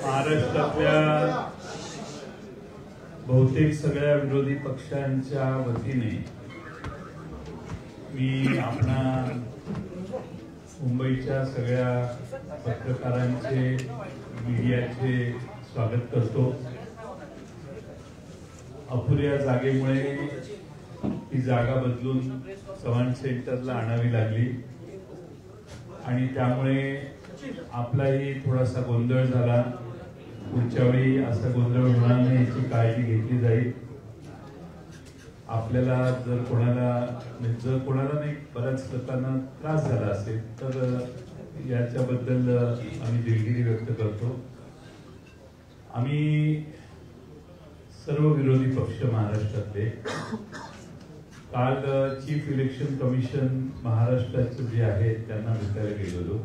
महाराष्ट्रातल्या बहुतेक सगळ्या विरोधी पक्षांच्या वतीने मी आपणा मुंबईच्या सगळ्या पत्रकारांचे मीडियाचे स्वागत करतो। अपुऱ्या जागेमुळे ही जागा बदलून चव्हाण सेंटरला आणावी लागली आणि त्यामुळे आपलाही थोडासा गोंधळ झाला। पुढच्या वेळी असा गोंधळ होणार नाही याची काळजी घेतली जाईल। आपल्याला जर कोणाला नाही बऱ्याच लोकांना त्रास झाला असेल तर याच्याबद्दल आम्ही दिलगिरी व्यक्त करतो। आम्ही सर्व विरोधी पक्ष महाराष्ट्रातले काल चीफ इलेक्शन कमिशन महाराष्ट्राचे जे आहेत त्यांना भेटायला गेलेलो।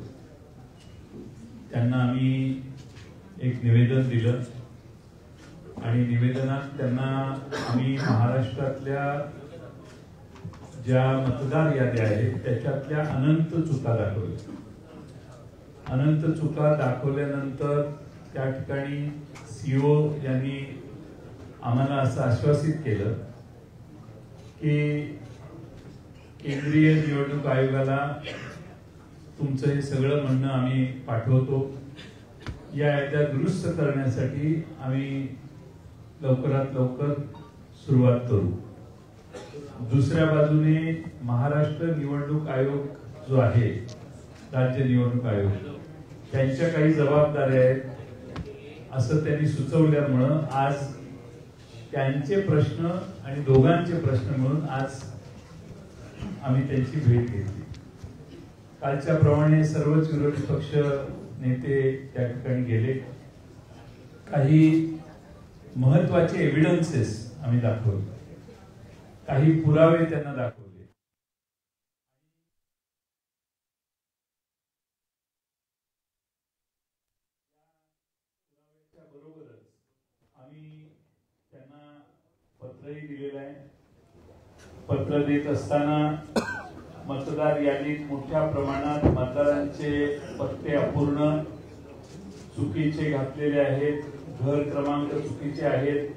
त्यांना आम्ही एक निवेदन दिलं आणि निवेदनात त्यांना आम्ही महाराष्ट्रातल्या ज्या मतदार याद्या आहेत त्याच्यातल्या अनंत चुका दाखवल्या। अनंत चुका दाखवल्यानंतर त्या ठिकाणी सीओ यांनी आम्हाला असं आश्वासित केलं की केंद्रीय निवडणूक आयोगाला तुमचं हे सगळं म्हणणं आम्ही पाठवतो। या याद्या दुरुस्त करण्यासाठी आम्ही लवकरात लवकर सुरुवात करू। दुसऱ्या बाजूने महाराष्ट्र निवडणूक आयोग जो आहे, राज्य निवडणूक आयोग, त्यांच्या काही जबाबदाऱ्या आहेत असं त्यांनी सुचवल्यामुळे आज त्यांचे प्रश्न आणि दोघांचे प्रश्न म्हणून आज आम्ही त्यांची भेट घेतली। कालच्या प्रमाणे सर्वच विरोधी पक्ष नेते त्या ठिकाणी गेले। काही महत्वाचे एव्हिडन्सेस आम्ही दाखवले, काही पुरावे त्यांना दाखवले। बरोबरच आम्ही त्यांना पत्रही दिलेलं आहे। पत्र देत असताना मतदार यादीत मोठ्या प्रमाणात मतदारांचे पत्ते अपूर्ण चुकीचे घातलेले आहेत, घर क्रमांक चुकीचे आहेत,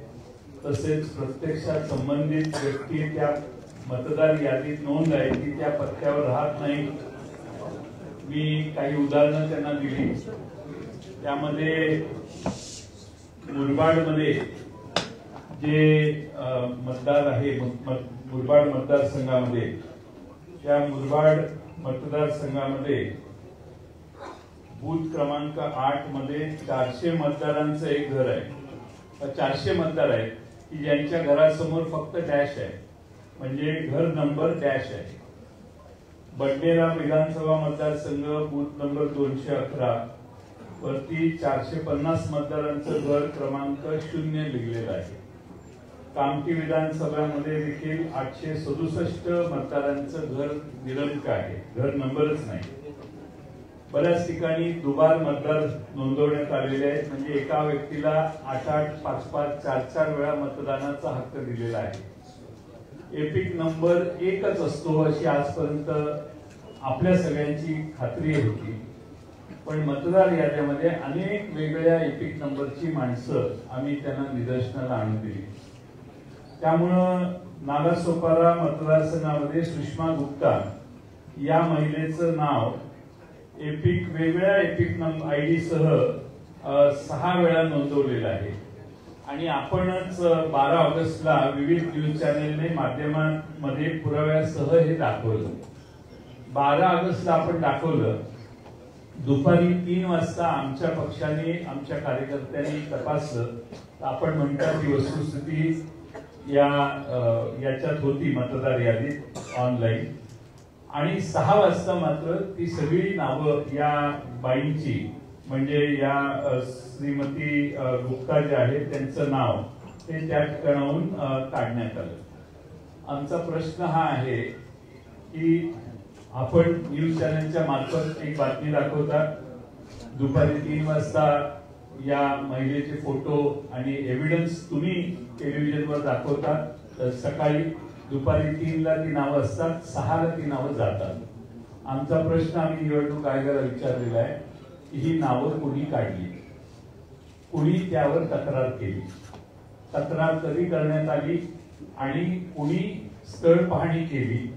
तसेच प्रत्यक्षात संबंधित व्यक्ती त्या मतदार यादीत नोंद आहे की त्या पत्त्यावर राहत नाही। मी काही उदाहरणं त्यांना दिली। त्यामध्ये मुरबाडमध्ये जे मतदार आहे, मुरबाड मतदारसंघामध्ये, त्या मुरबाड मतदारसंघामध्ये बूथ क्रमांक 8 मध्ये 400 मतदारांचं एक घर आहे। 400 मतदार आहेत की ज्यांच्या घरासमोर फक्त डॅश आहे, म्हणजे घर नंबर डॅश आहे। बडनेरा विधानसभा मतदारसंघ बूथ नंबर 211 वरती 450 मतदारांचं घर क्रमांक 0 लिहिलेलं आहे। कामठी विधानसभामध्ये देखील 867 मतदारांचं घर निरंक आहे, घर नंबरच नाही। बऱ्याच ठिकाणी दुबार मतदार नोंदवण्यात आलेले आहेत, म्हणजे एका व्यक्तीला 8-8, 5-5, 4-4 वेळा मतदानाचा हक्क दिलेला आहे। एपिक नंबर एकच असतो अशी आजपर्यंत आपल्या सगळ्यांची खात्री होती, पण मतदार याद्यामध्ये अनेक वेगळ्या एपिक नंबरची माणसं आम्ही त्यांना निदर्शनाला आणून दिली। त्यामुळं नालासोपारा मतदारसंघामध्ये सुषमा गुप्ता या महिलेचं नाव वेगळ्या एपिक नंबर आयडी सह 6 वेळा नोंदवलेलं आहे आणि आपणच 12 ऑगस्टला विविध न्यूज चॅनेलने माध्यमांमध्ये पुराव्यासह हे दाखवलं। 12 ऑगस्टला आपण दाखवलं। दुपारी 3 वाजता आमच्या पक्षाने, आमच्या कार्यकर्त्यांनी तपासलं तर आपण म्हणता की वस्तुस्थिती याच्यात होती मतदार यादीत ऑनलाईन, आणि 6 वाजता मात्र ती सगळी नावं या बाईंची, म्हणजे या श्रीमती गुप्ता जे आहेत त्यांचं नाव ते त्या ठिकाणाहून काढण्यात आलं। आमचा प्रश्न हा आहे की आपण न्यूज चॅनलच्या मार्फत एक बातमी दाखवता, दुपारी 3 वाजता या महिलेचे फोटो आणि एव्हिडन्स तुम्ही टेलिव्हिजनवर दाखवता, सकाळी दुपारी 3ला ती नावं असतात, 6ला ती नावं जातात। आमचा प्रश्न आम्ही निवडणूक आयोगाला विचारलेला आहे ही नावं कोणी काढली, कुणी त्यावर तक्रार केली, तक्रार कधी करण्यात आली आणि कुणी स्थळ पाहणी केली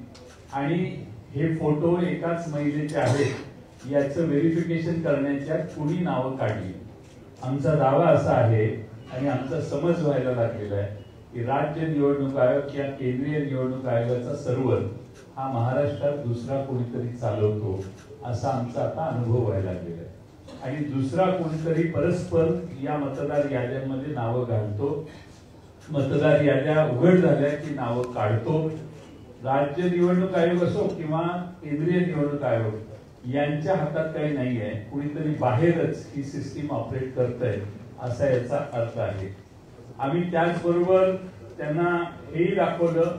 आणि हे फोटो एकाच महिलेचे आहेत याचं व्हेरिफिकेशन करण्याच्या कुणी नावं काढली. आमचा दावा असा आहे आणि आमचा समज व्हायला लागलेला आहे की राज्य निवडणूक आयोग या केंद्रीय निवडणूक आयोगाचा सर्व्हर हा महाराष्ट्रात दुसरा कोणीतरी चालवतो असा आमचा आता अनुभव व्हायला लागलेला आहे आणि दुसरा कोणीतरी परस्पर या मतदार याद्यांमध्ये नावं घालतो, मतदार याद्या उघड झाल्या की नावं काढतो. राज्य निवडणूक आयोग असो किंवा केंद्रीय निवडणूक आयोग यांच्या हातात काही नाही आहे, कुणीतरी बाहेरच ही सिस्टीम ऑपरेट करतंय असा याचा अर्थ आहे. आम्ही त्याचबरोबर त्यांना हेही दाखवलं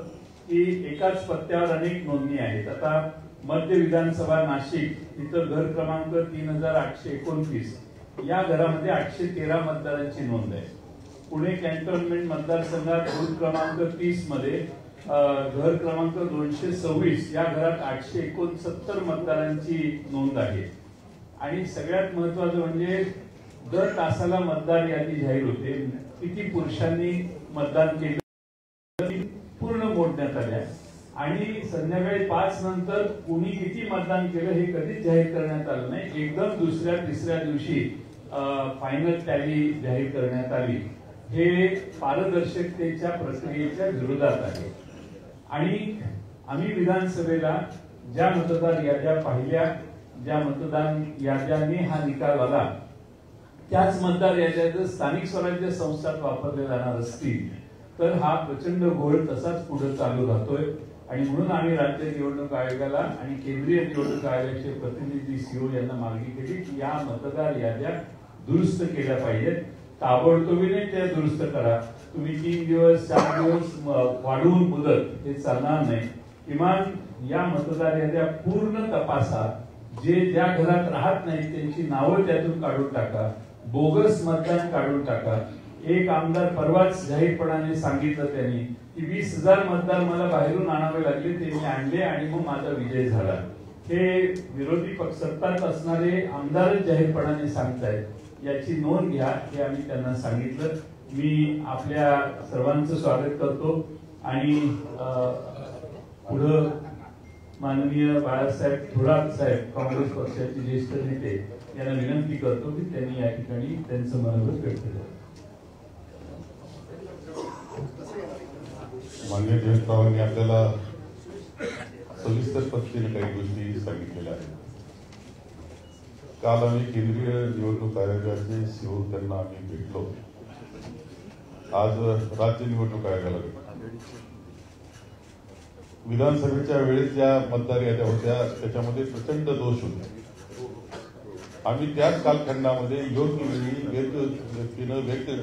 की एकाच पत्त्यावर अनेक नोंदणी आहेत. आता मध्य विधानसभा नाशिक इथं घर क्रमांक 3829 या घरामध्ये 813 मतदारांची नोंद आहे. पुणे कॅन्टोन्मेंट मतदारसंघात बूथ क्रमांक 30 मध्ये घर क्रमांक 226 या घरात 869 मतदारांची नोंद आहे. आणि सगळ्यात महत्वाचं म्हणजे दर तासाला मतदार यादी जाहीर होते. किती पुरुषांनी मतदान केलं पूर्ण मोडण्यात आल्या आणि संध्याकाळी 5 नंतर कुणी किती मतदान केलं हे कधीच जाहीर करण्यात आलं नाही. एकदम दुसऱ्या तिसऱ्या दिवशी फायनल टॅली जाहीर करण्यात आली. हे पारदर्शकतेच्या प्रक्रियेच्या विरोधात आहे. आणि आम्ही विधानसभेला ज्या मतदार याद्या पाहिल्या, ज्या मतदान याद्यांनी हा निकाल आला त्याच मतदार याद्या जर स्थानिक स्वराज्य संस्थात वापरले जाणार असतील तर हा प्रचंड घोळ तसाच पुढे चालू राहतोय. आणि म्हणून आम्ही राज्य निवडणूक आयोगाला आणि केंद्रीय निवडणूक आयोगाचे प्रतिनिधी सीओ यांना मागणी केली की या मतदार याद्या दुरुस्त केल्या पाहिजेत. ताबडतोबीने त्या दुरुस्त करा. तुम्ही 3 दिवस 4 दिवस वाढवून मुदत हे चालणार नाही. किमान या मतदार याद्या पूर्ण तपासा. जे ज्या घरात राहत नाही त्यांची नावं त्यातून काढून टाका. बोगस मतदान काढून टाका. एक आमदार परवाच जाहीरपणाने सांगितलं त्यांनी की 20,000 मतदार मला बाहेरून आणावे लागले, ते मी आणले आणि मग माझा विजय झाला. हे विरोधी पक्ष सत्ताच असणारे आमदारच जाहीरपणाने सांगतायत. याची नोंद घ्या हे आम्ही त्यांना सांगितलं. मी आपल्या सर्वांचं स्वागत करतो आणि पुढं माननीय बाळासाहेब थोरात साहेब काँग्रेस पक्षाचे ज्येष्ठ नेते यांना विनंती करतो की त्यांनी या ठिकाणी त्यांचं मनोगत व्यक्त करावं. माननीय जयंतरावांनी आपल्याला सविस्तर पद्धतीने काही गोष्टी सांगितलेल्या आहेत. काल आम्ही केंद्रीय निवडणूक आयोगाचे सीओ त्यांना आम्ही भेटलो. आज राज्य निवडणूक आयोगाला भेटलो. विधानसभेच्या वेळेस ज्या मतदार याद्या होत्या त्याच्यामध्ये प्रचंड दोष होते. आम्ही त्याच कालखंडामध्ये योग्य वेळी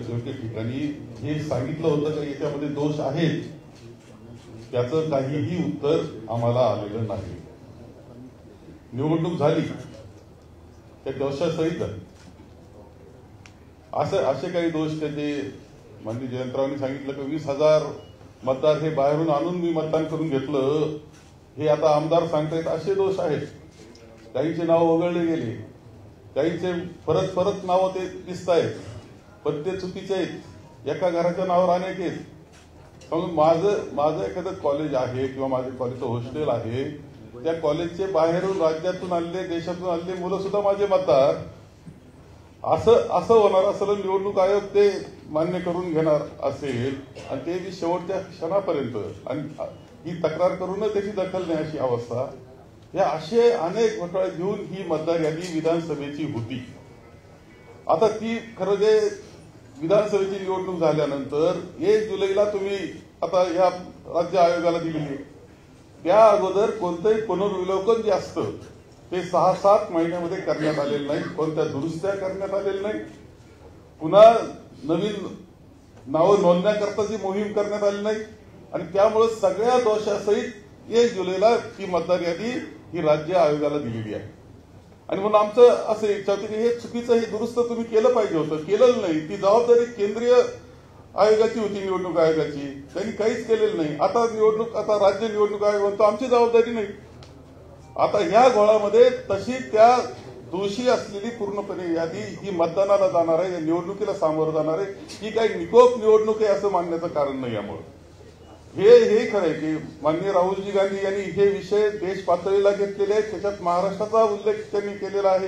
योग्य ठिकाणी हे सांगितलं होतं की याच्यामध्ये दोष आहेत. त्याचं काहीही उत्तर आम्हाला आलेलं नाही. निवडणूक झाली त्या दोषासहित असे काही दोष त्याचे माननीय जयंतरावांनी सांगितलं की 20,000 मतदार हे बाहेरून आणून मी मतदान करून घेतलं हे आता आमदार सांगतायत असे दोष आहेत. काहींचे नाव वगळले गेले, काहींचे परत नाव ते दिसत आहेत पण ते चुकीचे आहेत. एका घराच्या नावावर अनेक आहेत. माझं एखादं कॉलेज आहे किंवा माझं कॉलेजचं हॉस्टेल आहे, त्या कॉलेजचे बाहेरून राज्यातून आलेले देशातून आलेले मुलं सुद्धा माझे मतदार असं होणार असं निवडणूक आयोग ते मान्य करून घेणार असेल आणि ते बी शेवटच्या क्षणापर्यंत आणि ही तक्रार करूनच त्याची दखल नाही अशी अवस्था. या असे अनेक घोटाळे घेऊन ही मतदार यादी विधानसभेची होती. आता ती खरं जे विधानसभेची निवडणूक झाल्यानंतर 1 जुलैला तुम्ही आता या राज्य आयोगाला दिलेली, त्या अगोदर कोणतंही पुनर्विलोकन जे असतं ते 6-7 महिन्यामध्ये करण्यात आलेलं नाही. कोणत्या दुरुस्त्या करण्यात आलेल्या नाही. पुन्हा नवीन नावं नोंदण्याकरताची मोहीम करण्यात आली नाही आणि त्यामुळे सगळ्या दोषासहित 1 जुलैला ही मतदार यादी ही राज्य आयोगाला दिलेली आहे. आणि म्हणून आमचं असं इच्छा होती की हे चुकीचं, हे दुरुस्त तुम्ही केलं पाहिजे होतं, केलेलं नाही. ती जबाबदारी केंद्रीय आयोगाची होती, निवडणूक आयोगाची. त्यांनी काहीच केलेलं नाही. आता राज्य निवडणूक आयोग म्हणतो आमची जबाबदारी नाही. आता ह्या घोळामध्ये तशी त्या दोषी असलेली पूर्णपणे यादी ही मतदानाला जाणार आहे, या निवडणुकीला सामोरं जाणार आहे. ही काही निकोप निवडणूक आहे असं मानण्याचं कारण नाही. यामुळे हे खरं आहे की माननीय राहुलजी गांधी यांनी हे विषय देश पातळीला घेतलेले आहेत. त्याच्यात महाराष्ट्राचा उल्लेख त्यांनी केलेला आहे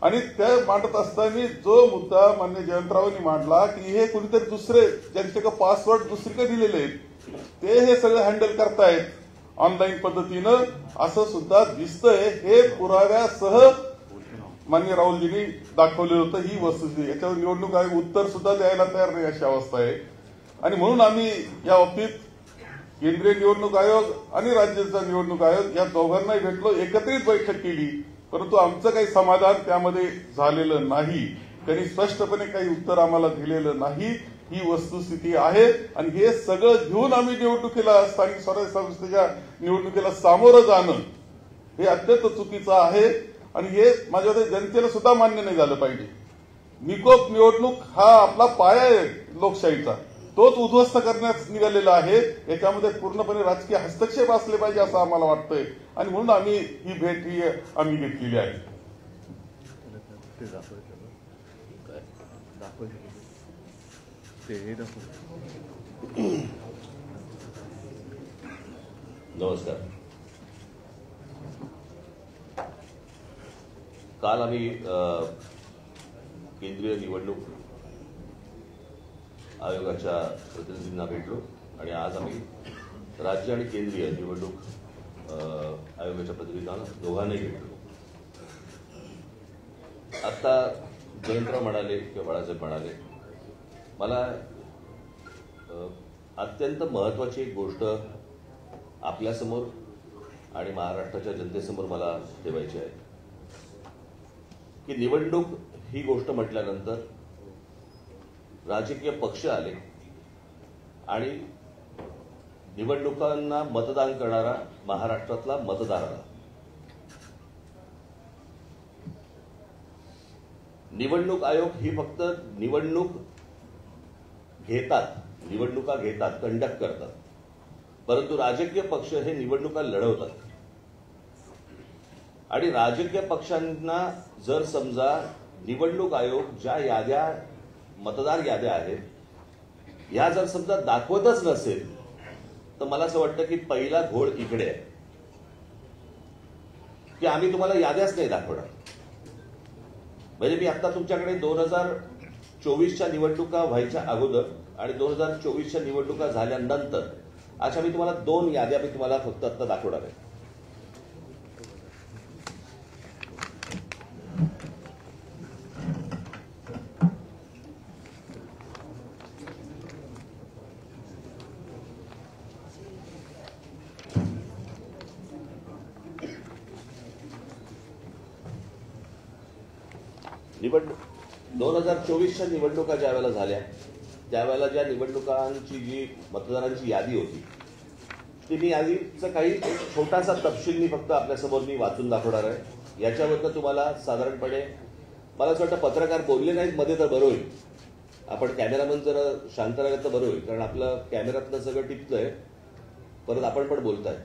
आणि त्या मांडत असताना जो मुद्दा माननीय जयंतरावांनी मांडला की हे कुणीतरी दुसरे ज्यांच्याकडे पासवर्ड दुसरीकडे दिलेले आहेत ते हे सगळं हँडल करतायत ऑनलाईन पद्धतीनं असं सुद्धा दिसतंय. हे पुराव्यासह माननीय राहुलजींनी दाखवलेलं होतं. ही वस्तुस्थिती याच्यावर निवडणूक आयोग उत्तर सुद्धा द्यायला तयार नाही अशी अवस्था आहे. आणि म्हणून आम्ही या बाबतीत केंद्रीय निवडणूक आयोग आणि राज्याचा निवडणूक आयोग या दोघांनाही भेटलो, एकत्रित बैठक केली, परंतु आमचं काही समाधान त्यामध्ये झालेलं नाही. त्यांनी स्पष्टपणे काही उत्तर आम्हाला दिलेलं नाही. ही वस्तुस्थिती आहे आणि हे सगळं घेऊन आम्ही निवडणुकीला स्थानिक स्वराज्य संस्थेच्या निवडणुकीला सामोरं जाणं हे अत्यंत चुकीचं आहे आणि हे माझ्या जनतेला सुद्धा मान्य नाही झालं पाहिजे. निकोप निवडणूक हा आपला पाया आहे लोकशाहीचा, तोच उद्ध्वस्त करण्यास निघालेला आहे. याच्यामध्ये पूर्णपणे राजकीय हस्तक्षेप असले पाहिजे असं आम्हाला वाटतंय आणि म्हणून आम्ही ही भेट आम्ही घेतलेली आहे. नमस्कार. काल आम्ही केंद्रीय निवडणूक आयोगाच्या प्रतिनिधींना भेटलो आणि आज आम्ही राज्य आणि केंद्रीय निवडणूक आयोगाच्या प्रतिनिधींना दोघांनाही भेटलो. आता जयंतराव म्हणाले किंवा बाळासाहेब म्हणाले, मला अत्यंत महत्वाची एक गोष्ट आपल्यासमोर आणि महाराष्ट्राच्या जनतेसमोर मला ठेवायची आहे की निवडणूक ही गोष्ट म्हटल्यानंतर राजकीय पक्ष आले आणि निवडणुकांना मतदान करणारा महाराष्ट्रातला मतदार आला. निवडणूक आयोग ही फक्त निवडणुका घेतात, कंडक्ट करतात, परंतु राजकीय पक्ष हे निवडणुका लढवतात. आणि राजकीय पक्षांना जर समजा निवडणूक आयोग ज्या याद्या मतदार याद्या आहेत या जर समजा दाखवतच नसेल तर मला असं वाटतं की पहिला घोळ इकडे आहे की आम्ही तुम्हाला याद्याच नाही दाखवणार. म्हणजे मी आता तुमच्याकडे 2024च्या निवडणुका व्हायच्या अगोदर आणि 2024च्या निवडणुका झाल्यानंतर अशा मी तुम्हाला 2 याद्या मी तुम्हाला फक्त आता दाखवणार आहे. निवडणूक 2024च्या निवडणुका ज्या वेळेला झाल्या त्यावेळेला ज्या निवडणुकांची जी मतदारांची यादी होती ती मी यादीचा काही छोटासा तपशील मी फक्त आपल्यासमोर मी वाचून दाखवणार आहे. याच्यावरनं तुम्हाला साधारणपणे मला असं वाटतं पत्रकार बोलले नाहीत मध्ये तर बरं होईल, आपण कॅमेरामन जर शांत राहिलं तर बरं होईल, कारण आपलं कॅमेऱ्यातलं सगळं टिपतंय, परत आपण पण बोलताय.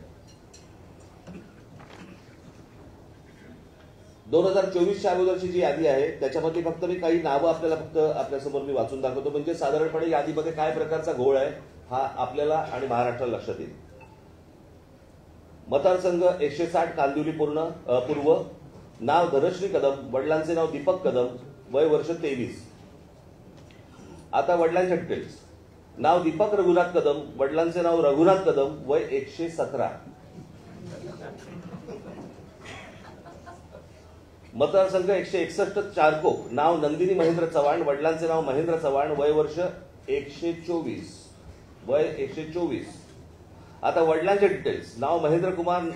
2024च्या अगोदरची जी यादी आहे त्याच्यामध्ये फक्त मी काही नावं आपल्याला फक्त आपल्यासमोर मी वाचून दाखवतो, म्हणजे साधारणपणे यादीमध्ये काय प्रकारचा घोळ आहे हा आपल्याला आणि महाराष्ट्राला लक्षात येईल. मतदारसंघ 160 कांदिवली पूर्व, नाव धनश्री कदम, वडिलांचे नाव दीपक कदम, वय वर्ष 23. आता वडिलांचे डिटेल्स. नाव दीपक रघुनाथ कदम, वडिलांचे नाव रघुनाथ कदम, वय 117. मतदारसंघ 161 चारकोप, नाव नंदिनी महेंद्र चव्हाण, वडिलांचे नाव महेंद्र चव्हाण, वय वर्ष 124, वय 124. आता वडिलांचे डिटेल्स. नाव महेंद्र कुमार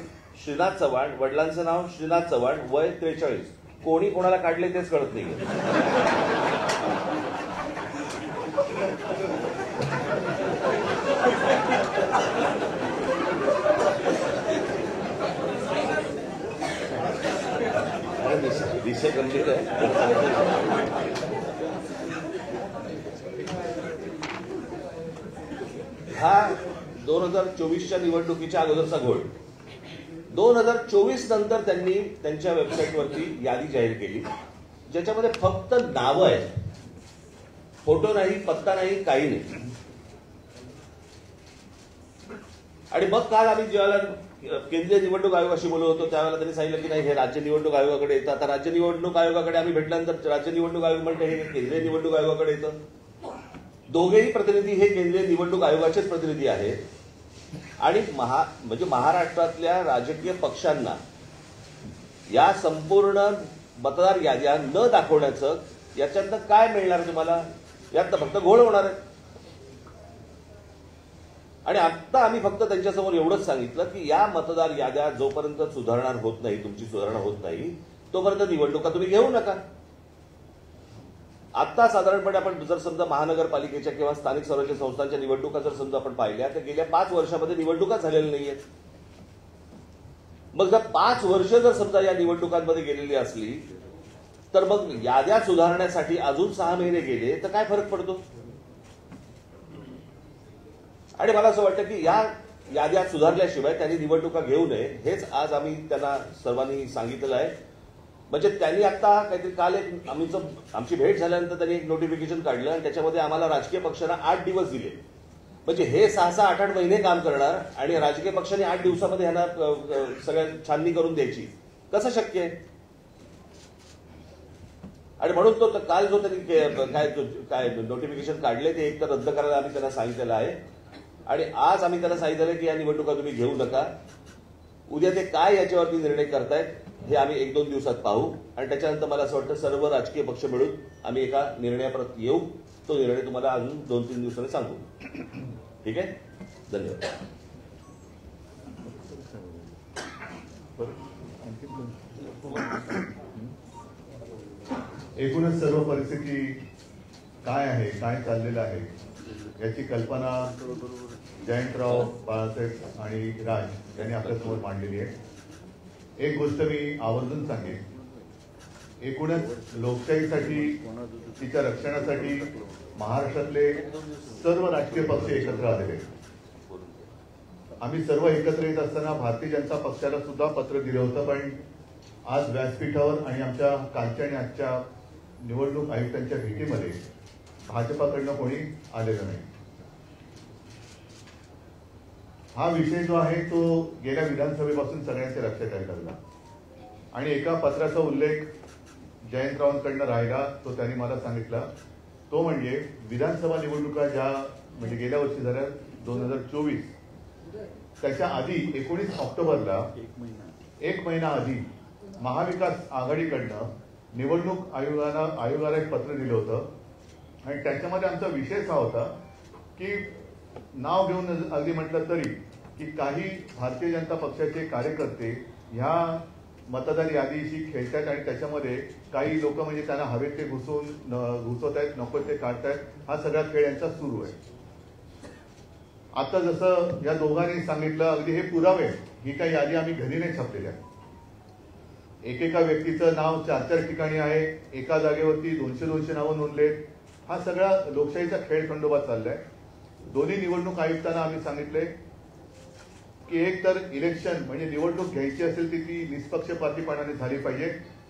श्रीनाथ चव्हाण, वडिलांचे नाव श्रीनाथ चव्हाण, वय 43. कोणी कोणाला काढले तेच कळत नाही. विषय गंभीर आहे. हा 2024च्या निवडणुकीच्या अगोदरचा घोळ. 2024 नंतर त्यांनी त्यांच्या वेबसाईटवरती यादी जाहीर केली, ज्याच्यामध्ये फक्त नावं आहेत, फोटो नाही, पत्ता नाही, काही नाही. आणि मग काल आम्ही ज्यावेळेला केंद्रीय निवडणूक आयोगाशी बोलत होतो त्यावेळेला त्यांनी सांगितलं की नाही, हे राज्य निवडणूक आयोगाकडे येतं. आता राज्य निवडणूक आयोगाकडे आम्ही भेटल्यानंतर राज्य निवडणूक आयोग म्हणते हे केंद्रीय निवडणूक आयोगाकडे येतं. दोघेही प्रतिनिधी हे केंद्रीय निवडणूक आयोगाचेच प्रतिनिधी आहेत. आणि म्हणजे महाराष्ट्रातल्या राजकीय पक्षांना या संपूर्ण मतदार याद्या न दाखवण्याचं याच्यातनं काय मिळणार तुम्हाला? यातनं फक्त घोळ होणार आहे. आणि आता आम्ही फक्त त्यांच्यासमोर एवढंच सांगितलं की या मतदार याद्या जोपर्यंत सुधारणा होत नाही, तुमची सुधारणा होत नाही, तोपर्यंत निवडणुका तुम्ही घेऊ नका. आता साधारणपणे आपण जर समजा महानगरपालिकेच्या किंवा स्थानिक स्वराज्य संस्थांच्या निवडणुका जर समजा आपण पाहिल्या तर गेल्या 5 वर्षामध्ये निवडणुका झालेल्या नाहीयेत. मग जर 5 वर्ष जर समजा या निवडणुकांमध्ये गेलेली असली तर मग याद्या सुधारण्यासाठी अजून 6 महिने गेले तर काय फरक पडतो? आणि मला असं वाटतं की या याद्या सुधारल्याशिवाय त्यांनी निवडणुका घेऊ नये, हेच आज आम्ही त्यांना सर्वांनी सांगितलेलं आहे. म्हणजे त्यांनी आता काहीतरी काल एक आमची भेट झाल्यानंतर त्यांनी एक नोटिफिकेशन काढलं आणि त्याच्यामध्ये आम्हाला राजकीय पक्षांना 8 दिवस दिले. म्हणजे हे 6-6, 8-8 महिने काम करणार आणि राजकीय पक्षांनी 8 दिवसामध्ये ह्यांना सगळ्या छाननी करून द्यायची, कसं शक्य आहे? आणि म्हणून तो काल जो त्यांनी काय नोटिफिकेशन काढले ते एक तर रद्द करायला आम्ही त्यांना सांगितलेलं आहे. आणि आज आम्ही त्यांना सांगितलं की या निवडणुका तुम्ही घेऊ नका. उद्या ते काय याच्यावरती निर्णय करतायत हे आम्ही 1-2 दिवसात पाहू आणि त्याच्यानंतर मला असं वाटतं सर्व राजकीय पक्ष मिळून आम्ही एका निर्णयापर्यंत येऊ. तो निर्णय तुम्हाला अजून 2-3 दिवसांनी सांगू. ठीक आहे, धन्यवाद. एकूणच सर्व परिस्थिती काय आहे, काय चाललेलं आहे याची कल्पना जयंतराव, बाळासाहेब आणि राज यांनी आपल्यासमोर मांडलेली आहे. एक गोष्ट मी आवर्जून सांगेन, एकूणच लोकशाहीसाठी, तिच्या रक्षणासाठी महाराष्ट्रातले सर्व राजकीय पक्ष एकत्र आलेले आहेत. आम्ही सर्व एकत्र येत असताना भारतीय जनता पक्षाला सुद्धा पत्र दिलं होतं, पण आज व्यासपीठावर आणि आमच्या कालच्या आणि आजच्या निवडणूक आयुक्तांच्या भेटीमध्ये भाजपाकडनं कोणी आलेलं नाही. हा विषय जो आहे तो गेल्या विधानसभेपासून सगळ्यांच्या लक्षात यायला लागला आणि एका पत्राचा उल्लेख जयंतरावांकडनं राहिला, तो त्यांनी मला सांगितला. तो म्हणजे विधानसभा निवडणुका ज्या म्हणजे गेल्या वर्षी झाल्या 2024, त्याच्या आधी 19 ऑक्टोबरला 1 महिना आधी महाविकास आघाडीकडनं निवडणूक आयोगाला एक पत्र दिलं होतं आणि त्याच्यामध्ये आमचा विषय हा होता की नाव घेऊन अगदी म्हटलं तरी की काही भारतीय जनता पक्षाचे कार्यकर्ते ह्या मतदार यादीशी खेळतात आणि त्याच्यामध्ये काही लोक म्हणजे त्यांना हवेत ते घुसवत आहेत, नको ते काढतायत. हा सगळा खेळ यांचा सुरू आहे. आता जसं या दोघांनी सांगितलं, अगदी हे पुरावे, ही काही यादी आम्ही घरी नाही छापलेली आहे. एकेका व्यक्तीचं नाव 4-4 ठिकाणी आहे, एका जागेवरती 200-200 नावं नोंदलेत. हा सगळा लोकशाहीचा खेळ खंडोबा चाललाय. दोन्ही निवडणूक आयुक्तांना आम्ही सांगितलंय की एक तर इलेक्शन म्हणजे निवडणूक घ्यायची असेल ती निष्पक्षपातीपणाने झाली पाहिजे,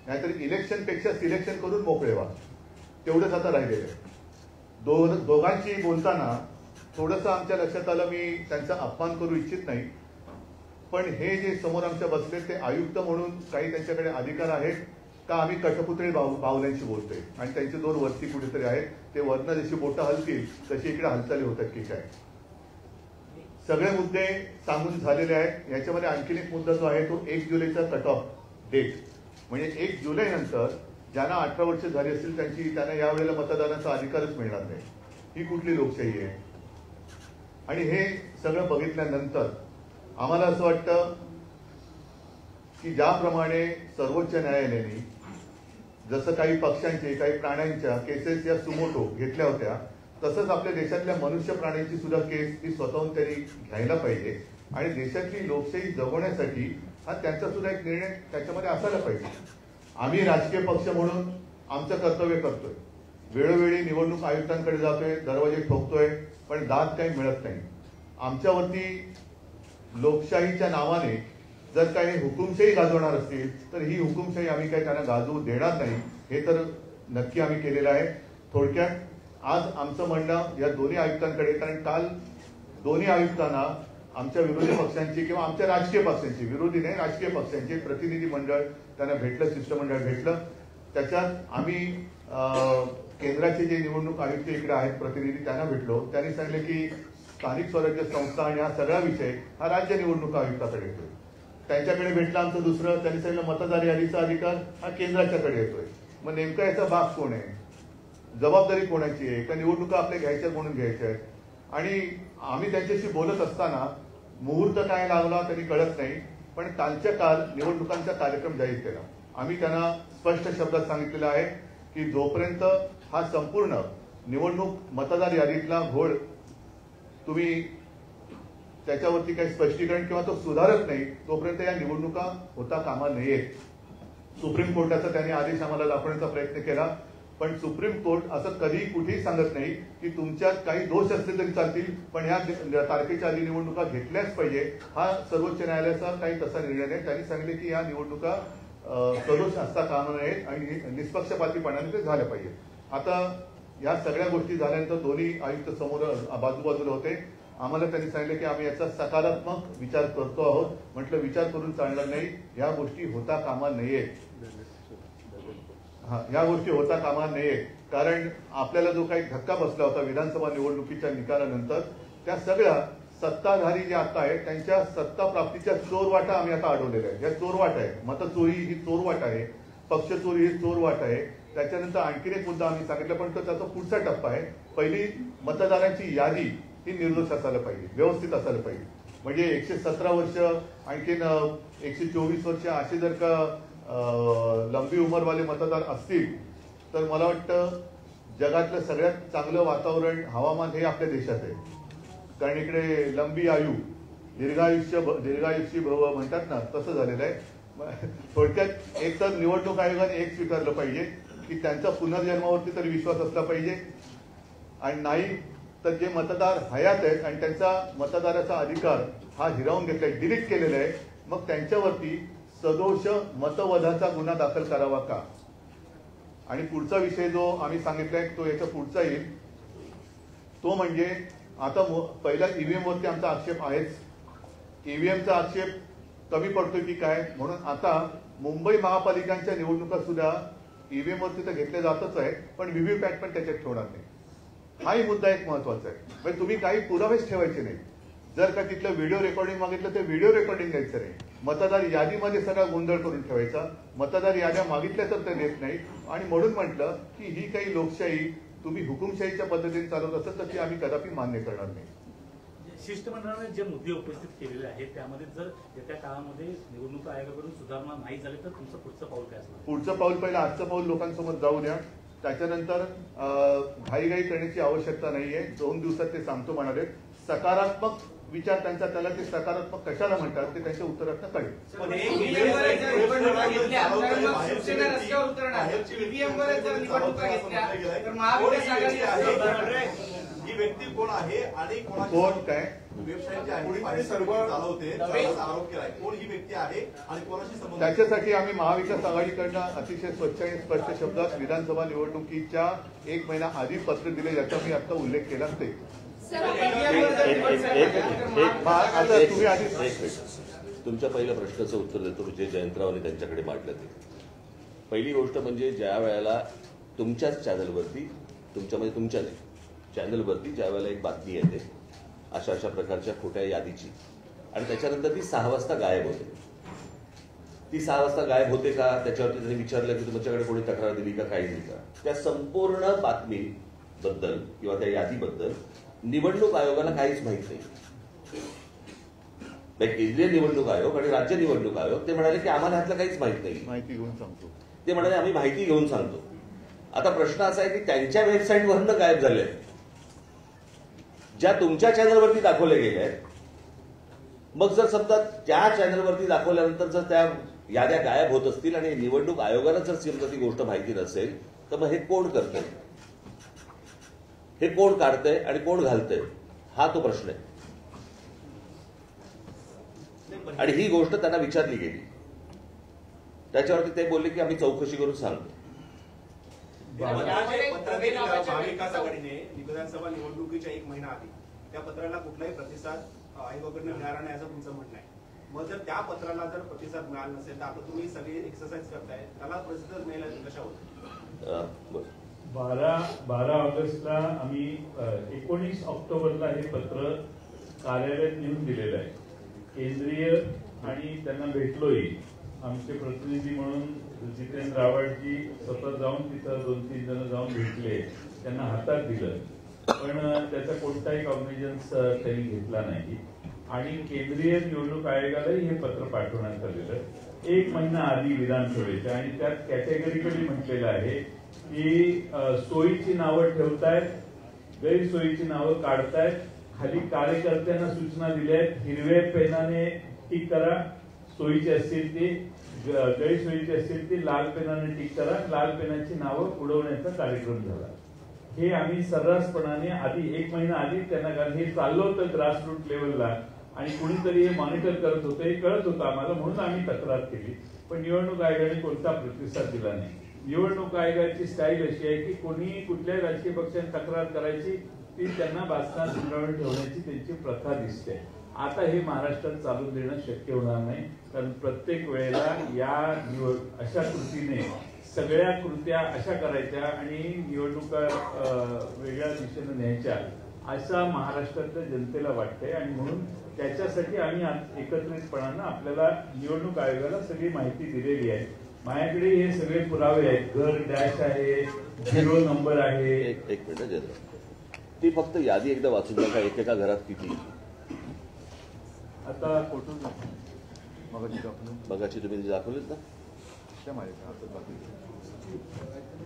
नाहीतर इलेक्शनपेक्षा सिलेक्शन करून मोकळे व्हा. तेवढंच आता राहिलेलं आहे. दोघांशी बोलताना थोडंसं आमच्या लक्षात आलं, मी त्यांचा अपमान करू इच्छित नाही, पण हे जे समोर आमच्या बसले ते आयुक्त म्हणून काही त्यांच्याकडे अधिकार आहेत का आम्ही कठपुतळी बाहुल्यांशी बोलतोय आणि त्यांचे 2 वरती कुठेतरी आहेत, ते वरनं जशी बोटं हलतील तशी इकडे हालचाली होतात की काय. सगळे मुद्दे सांगून झालेले आहेत. याच्यामध्ये आणखीन एक मुद्दा जो आहे तो 1 जुलैचा कट ऑफ डेट, म्हणजे 1 जुलै नंतर ज्यांना 18 वर्ष झाली असतील त्यांना यावेळेला मतदानाचा अधिकारच मिळणार नाही. ही कुठली लोकशाही आहे? आणि हे सगळं बघितल्यानंतर आम्हाला असं वाटतं की ज्याप्रमाणे सर्वोच्च न्यायालयाने जसं काही पक्षांचे, काही प्राण्यांच्या केसेस या सुमोटो घेतल्या होत्या, तसंच आपल्या देशातल्या मनुष्य प्राण्यांची सुद्धा केस ही स्वतःहून त्यांनी घ्यायला पाहिजे आणि देशातली लोकशाही जगवण्यासाठी हा त्यांचा सुद्धा एक निर्णय त्याच्यामध्ये असायला पाहिजे. आम्ही राजकीय पक्ष म्हणून आमचं कर्तव्य करतोय, वेळोवेळी निवडणूक आयुक्तांकडे जातोय, दरवाजे ठोकतोय, पण दाद काही मिळत नाही. आमच्यावरती लोकशाहीच्या नावाने जर काही हुकुमशाही गाजवणार असतील तर ही हुकुमशाही आम्ही काही त्यांना गाजवू देणार नाही, हे तर नक्की आम्ही केलेलं आहे. थोडक्यात आज आमचं म्हणणं या दोन्ही आयुक्तांकडे, कारण काल दोन्ही आयुक्तांना आमच्या विरोधी पक्षांची किंवा आमच्या राजकीय पक्षांची, विरोधी नाही राजकीय पक्षांचे प्रतिनिधी मंडळ त्यांना भेटलं, शिष्टमंडळ भेटलं. त्याच्यात आम्ही केंद्राचे जे निवडणूक आयुक्त इकडे आहेत प्रतिनिधी त्यांना भेटलो. त्यांनी सांगितलं की स्थानिक स्वराज्य संस्था आणि हा सगळा विषय हा राज्य निवडणूक आयुक्ताकडे येतोय. त्यांच्याकडे भेटलं आमचं दुसरं, त्यांनी सांगितलं मतदार यादीचा अधिकार हा केंद्राच्याकडे येतोय. मग नेमका याचा भाग कोण आहे, जबाबदारी कोणाची आहे, का निवडणुका आपल्या घ्यायच्या म्हणून घ्यायच्या आहेत. आणि आम्ही त्यांच्याशी बोलत असताना मुहूर्त काय लागला तरी कळत नाही, पण कालच्या काल निवडणुकांचा कार्यक्रम जाहीर केला. आम्ही त्यांना स्पष्ट शब्दात सांगितलेलं आहे की जोपर्यंत हा संपूर्ण निवडणूक मतदार यादीतला घोळ तुम्ही त्याच्यावरती काही स्पष्टीकरण किंवा तो सुधारत नाही तोपर्यंत या निवडणुका होता कामा नयेत. सुप्रीम कोर्टाचा त्यांनी आदेश आम्हाला दाखवण्याचा प्रयत्न केला, पण सुप्रीम कोर्ट असं कधी कुठेही सांगत नाही की तुमच्यात काही दोष असले तरी चालतील, पण या तारखेच्या आधी निवडणुका घेतल्याच पाहिजे. हा सर्वोच्च न्यायालयाचा काही तसा निर्णय नाही. त्यांनी सांगितले की या निवडणुका सदोष असता कामा नयेत आणि निष्पक्षपातीपणाने ते झाल्या पाहिजे. आता या सगळ्या गोष्टी झाल्यानंतर दोन्ही आयुक्त समोर बाजूबाजूला होते. आम्हाला त्यांनी सांगितलं की आम्ही याचा सकारात्मक विचार करतो आहोत. म्हटलं विचार करून चालणार नाही, या गोष्टी होता कामा नयेत. या गोष्टी होता कामा नयेत, कारण आपल्याला जो काही धक्का बसला होता विधानसभा निवडणुकीच्या निकालानंतर, त्या सगळ्या सत्ताधारी जे आता आहेत त्यांच्या सत्ता प्राप्तीच्या चोरवाटा आम्ही आता अडवलेल्या आहेत. या चोरवाट आहे, मतचोरी ही चोरवाट आहे, पक्षचोरी ही चोरवाट आहे. त्याच्यानंतर आणखीन एक मुद्दा आम्ही सांगितला, पण तो त्याचा पुढचा टप्पा आहे. पहिली मतदारांची यादी ही निर्दोष असायला पाहिजे, व्यवस्थित असायला पाहिजे. म्हणजे 117 वर्ष आणखीन 124 वर्ष असे जर का लंबी उमरवाले मतदार असतील तर मला वाटतं जगातलं सगळ्यात चांगलं वातावरण, हवामान हे आपल्या देशात आहे. कारण इकडे लंबी आयु, दीर्घायुष्य भव म्हणतात ना, तसं झालेलं आहे. थोडक्यात एक तर निवडणूक आयोगाने एक स्वीकारलं पाहिजे की त्यांचा पुनर्जन्मावरती तरी विश्वास असला पाहिजे, आणि नाही तर जे मतदार हयात आहेत आणि त्यांचा मतदाराचा अधिकार हा हिरावून घेतलाय, डिलीट केलेला आहे, मग त्यांच्यावरती सदोष मतवधाचा गुन्हा दाखल करावा का. आणि पुढचा विषय जो आम्ही सांगितलाय तो याच्या पुढचा येईल, तो म्हणजे आता पहिला ईव्हीएम वरती आमचा आक्षेप आहेच. ईव्हीएमचा आक्षेप कमी पडतोय की काय, म्हणून आता मुंबई महापालिकांच्या निवडणुका सुद्धा ईव्हीएम वरती तर घेतल्या जातच आहे, पण व्हीव्हीपॅट पण त्याच्यात ठेवणार नाही. हाही मुद्दा एक महत्वाचा आहे. म्हणजे तुम्ही काही पुरावेच ठेवायचे नाही. जर का तिथलं व्हिडिओ रेकॉर्डिंग मागितलं तर व्हिडिओ रेकॉर्डिंग द्यायचं नाही. मतदार यादीमध्ये सगळा गोंधळ करून ठेवायचा. मतदार याद्या मागितल्या तर ते देत नाही. आणि म्हणून म्हटलं की ही काही लोकशाही तुम्ही हुकुमशाहीच्या पद्धतीने चालवत असेल तर ती आम्ही कदापि मान्य करणार नाही. शिष्टमंडळाने जे मुद्दे उपस्थित केलेले आहेत त्यामध्ये जर येत्या काळामध्ये निवडणूक आयोगाकडून सुधारणा नाही झाली तर तुमचं पुढचं पाऊल काय असणार? पुढचं पाऊल पहिलं आजचं पाऊल लोकांसमोर जाऊ द्या. त्याच्यानंतर घाईघाई करण्याची आवश्यकता नाहीये. 2 दिवसात ते सांगतो म्हणाले. सकारात्मक विचार त्यांचा, त्याला ते सकारात्मक कशाला म्हणतात ते त्यांच्या उत्तरात कळेल. ही व्यक्ती कोण आहे आणि कोण काय त्याच्यासाठी आम्ही महाविकास आघाडीकडनं अतिशय स्वच्छ आणि स्पष्ट शब्दात विधानसभा निवडणुकीच्या 1 महिना आधी पत्र दिले, ज्याचा मी आता उल्लेख केला ते. आता तुम्ही आधी तुमच्या पहिल्या प्रश्नाचं उत्तर देतो जे जयंतरावांनी त्यांच्याकडे मांडलं ते. पहिली गोष्ट म्हणजे ज्या वेळेला तुमच्याच चॅनलवरती, तुमच्या नाही चॅनलवरती ज्या वेळेला एक बातमी येते अशा अशा प्रकारच्या खोट्या यादीची, आणि त्याच्यानंतर ती 6 वाजता गायब होते. ती 6 वाजता गायब होते का, त्याच्यावरती त्यांनी विचारलं की तुमच्याकडे कोणी तक्रार दिली का, काही दिली का. त्या संपूर्ण बातमीबद्दल किंवा त्या यादीबद्दल निवडणूक आयोगाला काहीच माहित नाही. केंद्रीय निवडणूक आयोग आणि राज्य निवडणूक आयोग ते म्हणाले की आम्हाला ह्यातलं काहीच माहित नाही, माहिती घेऊन सांगतो. ते म्हणाले आम्ही माहिती घेऊन सांगतो. आता प्रश्न असा आहे की त्यांच्या वेबसाईटवरनं गायब झाले, ज्या तुमच्या चॅनलवरती दाखवले गेले आहेत. मग जर समजा त्या चॅनलवरती दाखवल्यानंतर जर त्या याद्या गायब होत असतील आणि निवडणूक आयोगाला जर समजा ती गोष्ट माहिती नसेल तर मग हे कोण करतंय, हे कोण काढतंय आणि कोण घालतंय, हा तो प्रश्न आहे. आणि ही गोष्ट त्यांना विचारली गेली. त्याच्यावरती ते बोलले की आम्ही चौकशी करून सांगतो. महाविकास आघाडीने विधानसभा निवडणुकीच्या 1 महिना आधी त्या पत्राला कुठलाही प्रतिसाद आयोगाकडून मिळाला नाही असं तुमचं म्हणणं आहे. मग जर त्या पत्राला जर प्रतिसाद मिळाला नसेल तर आता तुम्ही सगळी एक्सरसाइज करताय, त्याला प्रतिसाद मिळाला कशावर? 12 ऑगस्टला आम्ही 19 ऑक्टोबरला हे पत्र कार्यालयात नेऊन दिलेलं आहे. केंद्रीय आणि त्यांना भेटलोही. आमचे प्रतिनिधी म्हणून जितेंद्र आव्हाडजी स्वतः जाऊन तिथं 2-3 जण जाऊन भेटले, त्यांना हातात दिलं, पण त्याचा कोणताही कॉग्निजन्स त्यांनी घेतला नाही. आणि केंद्रीय निवडणूक आयोगालाही हे पत्र पाठवण्यात आलेलं 1 महिना आधी विधानसभेच्या, आणि त्यात कॅटेगरिकली म्हटलेलं आहे की सोयीची नावं ठेवतायत, गैरसोयीची नावं काढतायत, खाली कार्यकर्त्यांना सूचना दिल्या आहेत, हिरव्या पेनाने टिक करा, सोयीची असतील ती, गैरसोयीची असतील ती लाल पेनाने टिक करा, लाल पेनाची नावं उडवण्याचा कार्यक्रम झाला. हे आम्ही सर्रासपणाने आधी 1 महिना आधी त्यांना, कारण हे चाललं होतं ग्रासरूट लेवलला आणि कुणीतरी हे मॉनिटर करत होतं, हे कळत होतं आम्हाला, म्हणून आम्ही तक्रार केली. पण निवडणूक आयोगाने कोणता प्रतिसाद दिला नाही. निवडणूक आयोगाची स्टाईल अशी आहे की कोणी कुठल्याही राजकीय पक्षाने तक्रार करायची, ती त्यांना बासनात गुंडाळून ठेवण्याची त्यांची प्रथा दिसते. आता हे महाराष्ट्रात चालू देणं शक्य होणार नाही, कारण प्रत्येक वेळेला या अशा कृतीने सगळ्या कृत्या अशा करायच्या आणि निवडणुका वेगळ्या दिशेने न्यायच्या असा महाराष्ट्रातल्या जनतेला वाटतंय. आणि म्हणून त्याच्यासाठी आम्ही एकत्रितपणानं आपल्याला निवडणूक आयोगाला सगळी माहिती दिलेली आहे. माझ्याकडे हे सगळे पुरावे आहेत. घर डॅश आहे, 0 नंबर आहे. एक मिनिट जयंत, ती फक्त यादी एकदा वाचून नका, एकेका घरात किती. आता बघाची तुम्ही दाखवलीत ना,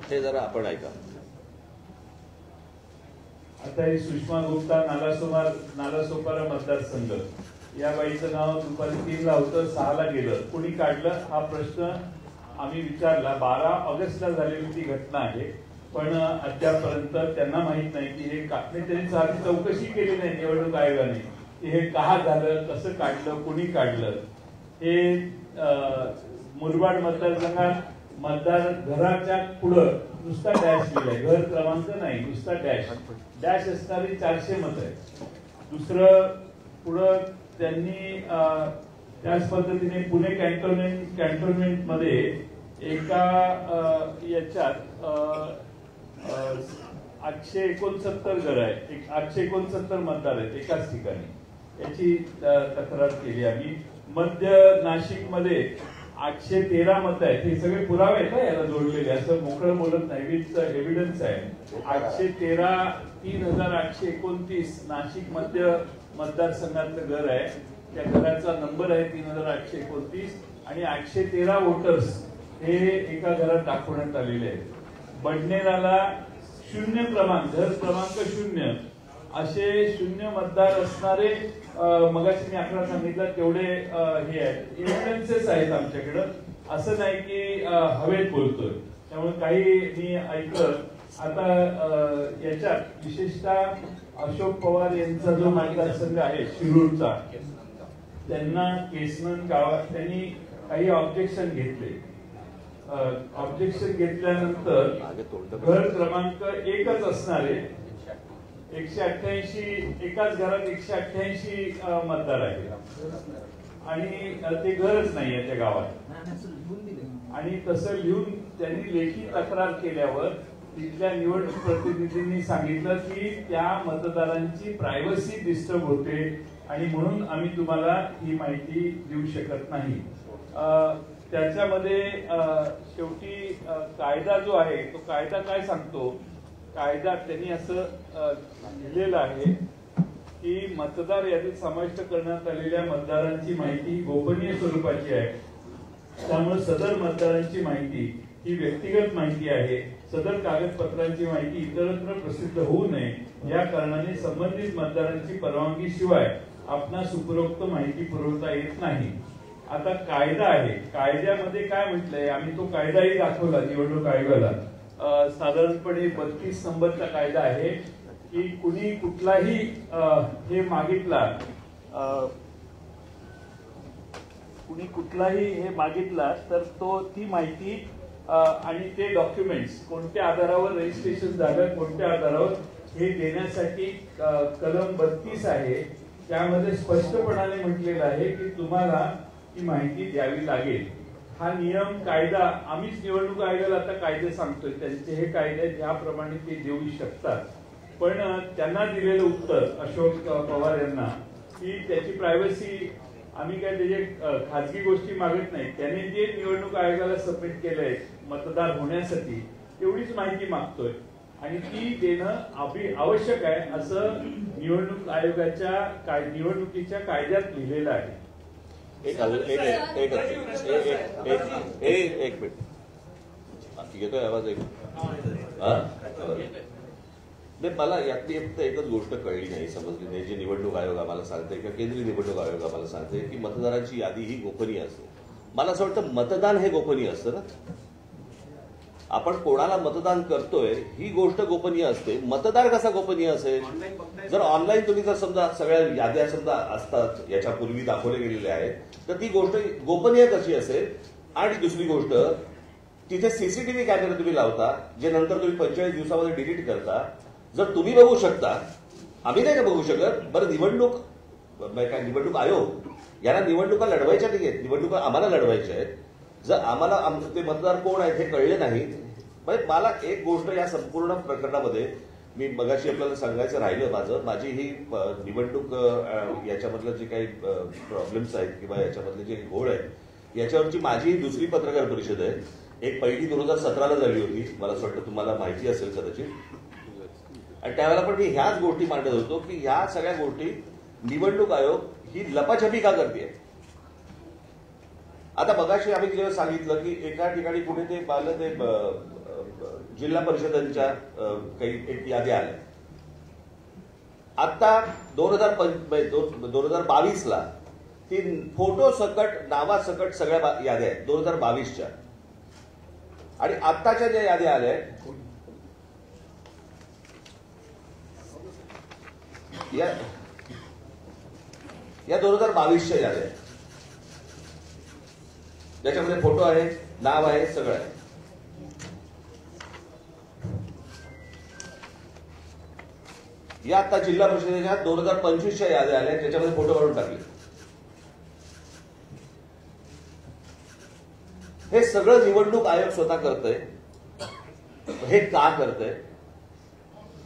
हे जरा आपण ऐका. आता ही सुषमा गुप्ता, नालासोपारा मतदारसंघ, या बाईचं नाव दुपारी 3ला होतं, 6ला गेलं. कुणी काढलं हा प्रश्न आम्ही विचारला. 12 ऑगस्टला झालेली ती घटना आहे, पण अद्यापर्यंत त्यांना माहित नाही की हे त्यांनी साधी चौकशी केली नाही निवडणूक आयोगाने की हे का झालं, कसं काढलं, कुणी काढलं. हे मुरबाड मतदारसंघात मतदार घराच्या पुढं नुसता डॅश लिहिलाय, घर क्रमांक नाही, नुसता डॅश असणारी 400 मतं आहेत. दुसरं पुढं त्यांनी त्याच पद्धतीने पुणे कॅन्टोन्मेंट मध्ये एका याच्यात 869 घर आहेत, 869 मतदार आहेत एकाच ठिकाणी, याची तक्रार केली आम्ही. मध्य नाशिक मध्ये 813 मतं आहेत. हे सगळे पुरावे आहेत ना याला जोडलेले, असं मोकळं बोलत नाही, विथ एव्हिडन्स आहे. 813 3829 नाशिक मध्य मतदारसंघातलं घर आहे. त्या घराचा नंबर आहे 3829 आणि 813 वोटर्स हे एका घरात दाखवण्यात आलेले आहेत. बडनेराला 0 क्रमांक, घर क्रमांक 0 असे 0 मतदार असणारे, मगाशी मी 11 सांगितलं तेवढे हे आहेत, एव्हिडन्सेस आहेत आमच्याकडं. असं नाही की हवेत बोलतोय. त्यामुळे काही मी ऐकलं. आता याच्यात विशेषतः अशोक पवार यांचा जो मतदारसंघ आहे शिरूरचा, त्यांना केसनन गावात त्यांनी काही ऑब्जेक्शन घेतले. ऑब्जेक्शन घेतल्यानंतर घर क्रमांक 1च असणारे 188, एकाच घरात 188 मतदार आहेत आणि ते घरच नाही आहे त्या गावात. आणि तसं लिहून त्यांनी लेखी तक्रार केल्यावर तिथल्या निवडणूक प्रतिनिधींनी सांगितलं की त्या मतदारांची प्रायव्हसी डिस्टर्ब होते आणि म्हणून आम्ही तुम्हाला ही माहिती देऊ शकत नाही. त्याच्यामध्ये शेवटी कायदा जो आहे तो कायदा काय सांगतो, कायदा त्यांनी असं लिहिलेलं आहे की मतदार यादीत समाविष्ट करण्यात आलेल्या मतदारांची माहिती गोपनीय स्वरूपाची आहे. त्यामुळे सदर मतदारांची माहिती ही व्यक्तिगत माहिती आहे. सदर कागदपत्रांची माहिती इतरत्र प्रसिद्ध होऊ नये या कारणाने संबंधित मतदारांची परवानगी शिवाय आपणास उपरोक्त माहिती पुरवता येत नाही. आता कायदा आहे, कायद्यामध्ये काय म्हटलंय, आम्ही तो कायदाही दाखवला निवडणूक आयोगाला. साधारणपणे 32 नंबरचा कायदा आहे की कुणी कुठलाही हे मागितला कुणी कुठलाही हे मागितला तर ती माहिती आणि ते डॉक्युमेंट्स कोणत्या आधारावर रजिस्ट्रेशन झालं, कोणत्या आधारावर हे देण्यासाठी कलम 32 आहे, त्यामध्ये स्पष्टपणाने म्हटलेलं आहे की तुम्हाला ती माहिती द्यावी लागेल. हा नियम कायदा आम्हीच निवडणूक आयोगाला आता कायदे सांगतोय, त्यांचे हे कायदे ज्याप्रमाणे ते देऊ शकतात. पण त्यांना दिलेलं उत्तर अशोक पवार यांना की त्याची प्रायव्हसी, आम्ही काय त्याचे खाजगी गोष्टी मागत नाही, त्याने जे निवडणूक आयोगाला सबमिट केलंय मतदार होण्यासाठी तेवढीच माहिती मागतोय आणि ती देणं आवश्यक आहे असं निवडणूक आयोगाच्या निवडणुकीच्या कायद्यात लिहिलेलं आहे. एक मिनिट येतोय आवाज? नाही, मला यातली फक्त एकच गोष्ट कळली नाही, समजली नाही. जे निवडणूक आयोग आम्हाला सांगते किंवा केंद्रीय निवडणूक आयोग आम्हाला सांगते की मतदारांची यादी ही गोपनीय असते. मला असं वाटतं मतदान हे गोपनीय असतं ना. आपण कोणाला मतदान करतोय ही गोष्ट गोपनीय असते. मतदार कसा गोपनीय असेल? जर ऑनलाईन तुम्ही जर समजा सगळ्या याद्या समजा असतात याच्यापूर्वी दाखवले गेलेले आहेत तर ती गोष्ट गोपनीय कशी असेल? आणि दुसरी गोष्ट, तिथे सीसीटीव्ही कॅमेरे तुम्ही लावता जे नंतर तुम्ही 45 दिवसामध्ये डिलीट करता. जर तुम्ही बघू शकता, आम्ही नाही का बघू शकत? बरं, निवडणूक आयोग यांना निवडणुका लढवायच्या नाही आहेत, निवडणुका आम्हाला लढवायच्या आहेत. जर आम्हाला ते मतदार कोण आहेत हे कळले नाही, म्हणजे मला एक गोष्ट या संपूर्ण प्रकरणामध्ये मी मगाशी आपल्याला सांगायचं राहिलं, माझी ही निवडणूक याच्यामधलं जे काही प्रॉब्लेम्स आहेत किंवा याच्यामधले जे घोळ आहेत याच्यावरची माझी दुसरी पत्रकार परिषद आहे. एक पहिली 2017ला झाली होती, मला असं वाटतं तुम्हाला माहिती असेल कदाचित. आणि त्यावेळेला पण मी ह्याच गोष्टी मांडत होतो की ह्या सगळ्या गोष्टी निवडणूक आयोग ही लपाछपी का करते. आता मगाशी आम्ही जेव्हा सांगितलं की एका ठिकाणी कुठे ते जिल्हा परिषदांच्या काही एक याद्या आल्या. आता 2022ला ती फोटो सकट नावासकट सगळ्या याद्या आहेत 2022च्या. आणि आत्ताच्या ज्या याद्या आल्या या 2022च्या याद्या आहेत, ज्याच्यामध्ये फोटो आहे, नाव आहे, सगळं आहे. या आता जिल्हा परिषदेच्या 2025च्या याद्या आल्या ज्याच्यामध्ये फोटो काढून टाकले. हे सगळं निवडणूक आयोग स्वतः करतंय. हे का करतंय?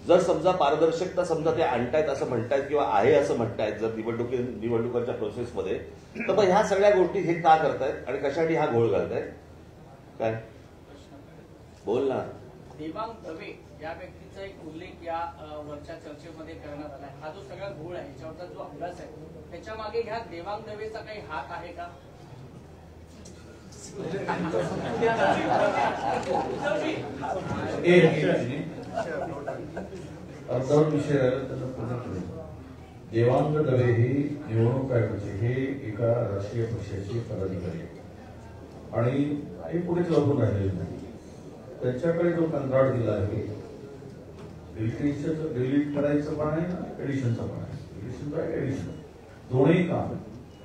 जर समजा पारदर्शकता समजा ते आणतायत असं म्हणतायत किंवा आहे असं म्हणतायत जर निवडणुकांच्या प्रोसेसमध्ये, तर मग ह्या सगळ्या गोष्टी हे का करतायत आणि कशासाठी हा घोळ घालतायत? काय बोल ना. देवांग दवे या व्यक्तीचा एक उल्लेख या वरच्या चर्चेमध्ये करण्यात आलाय. हा जो सगळा घोळ आहे याच्यावरचा जो अभ्यास आहे त्याच्या मागे ह्या देवांग दवेचा काही हात आहे का? देवांग दवे हे निवडणूक आयोगाचे हे एका राष्ट्रीय पक्षाचे पदाधिकारी आणि हे पुढे लपून राहिलेले नाही. त्यांच्याकडे जो कंत्राट दिला आहे डिलीट करायचं पण आहे ना एडिशनचं पण आहे. एडिशन दोन्ही काम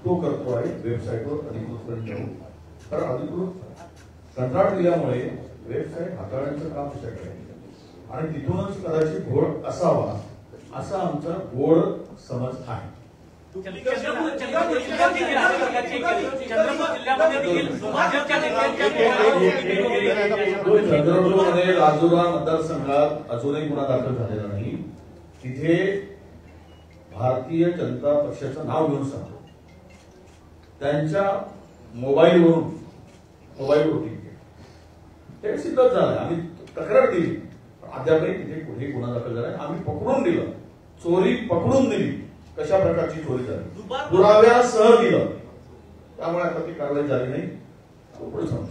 तो करतो आहे वेबसाईटवर अधिकृत ठेवून. तर अधिकृत कंत्राट दिल्यामुळे वेबसाईट हाताळण्याचं काम त्याच्याकडे आणि तिथूनच कदाचित घोळ असावा असा आमचा गोड समज आहे. चंद्रपूरमध्ये राजुरा मतदारसंघात अजूनही गुन्हा दाखल झालेला नाही. तिथे भारतीय जनता पक्षाचं नाव घेऊन सांगतो त्यांच्या मोबाईलवरून ते सिद्धच झालंय. आम्ही तक्रार दिली अद्यापही तिथे कुठेही गुन्हा दाखल झाला. आम्ही पकडून दिलं, चोरी पकडून दिली, कशा प्रकारची चोरी झाली पुराव्यासह दिलं. त्यामुळे आता ती कारवाई झाली नाही. पुढे सांगू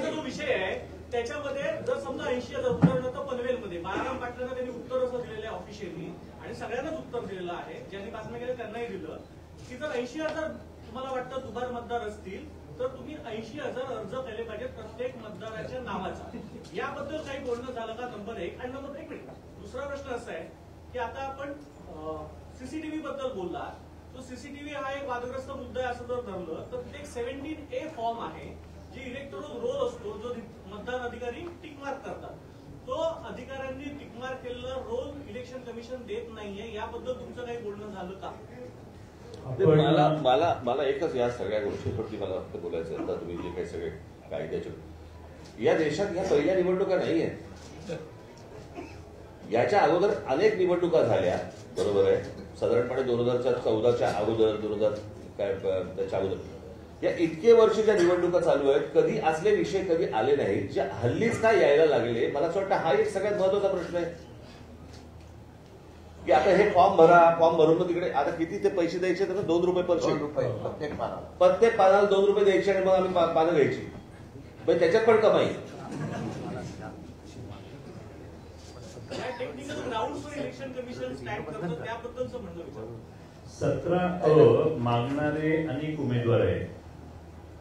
जो विषय आहे त्याच्यामध्ये जर समजा 80,000 उदाहरणार्थ पनवेलमध्ये बाळाराम पाटलांना त्यांनी उत्तर असं दिलेलं आहे ऑफिशियली आणि सगळ्यांनाच उत्तर दिलेलं आहे. ज्यांनी बातम्या केल्या त्यांनाही दिलं की जर 80,000 तुम्हाला वाटतं दुबार मतदार असतील तर तुम्ही 80,000 अर्ज केले पाहिजेत प्रत्येक मतदाराच्या नावाचा. याबद्दल काही बोलणं झालं का? नंबर 1. आणि नंबर 1 मिनिट दुसरा प्रश्न असा आहे की आता आपण सीसीटीव्ही बद्दल बोलला. तो सीसीटीव्ही हा एक वादग्रस्त मुद्दा आहे असं जर धरलं तर एक 17A फॉर्म आहे जे इलेक्टोरल रोल असतो जो मतदान अधिकारी टिकमार्क करतात. तो अधिकाऱ्यांनी टिकमार्क केलेला रोल इलेक्शन कमिशन देत नाहीये. याबद्दल तुमचं काही बोलणं झालं का? मला एकच या सगळ्या गोष्टीवरती मला फक्त बोलायचं आहे. आता तुम्ही जे काही सगळे कायद्याचे या देशात या पहिल्या निवडणुका नाही आहेत. याच्या अगोदर अनेक निवडणुका झाल्या, बरोबर आहे, साधारणपणे 2014च्या अगोदर, 2000 काय त्याच्या अगोदर या इतके वर्ष ज्या निवडणुका चालू आहेत कधी असले विषय कधी आले नाहीत जे हल्लीच काय यायला लागले. मला असं वाटतं हा एक सगळ्यात महत्वाचा प्रश्न आहे की आता हे फॉर्म भरून मग तिकडे आता किती ते पैसे द्यायचे तर 2 रुपये पर शीट, प्रत्येक पानाला 2 रुपये द्यायचे आणि मग आम्ही पानं घ्यायची. म्हणजे त्याच्यात पण कमाई. टेक्निकल ग्राउंडवर इलेक्शन कमिशन स्टँड करतं त्याबद्दलचं म्हणणं विचारलं. 17A मागणारे अनेक उमेदवार आहेत.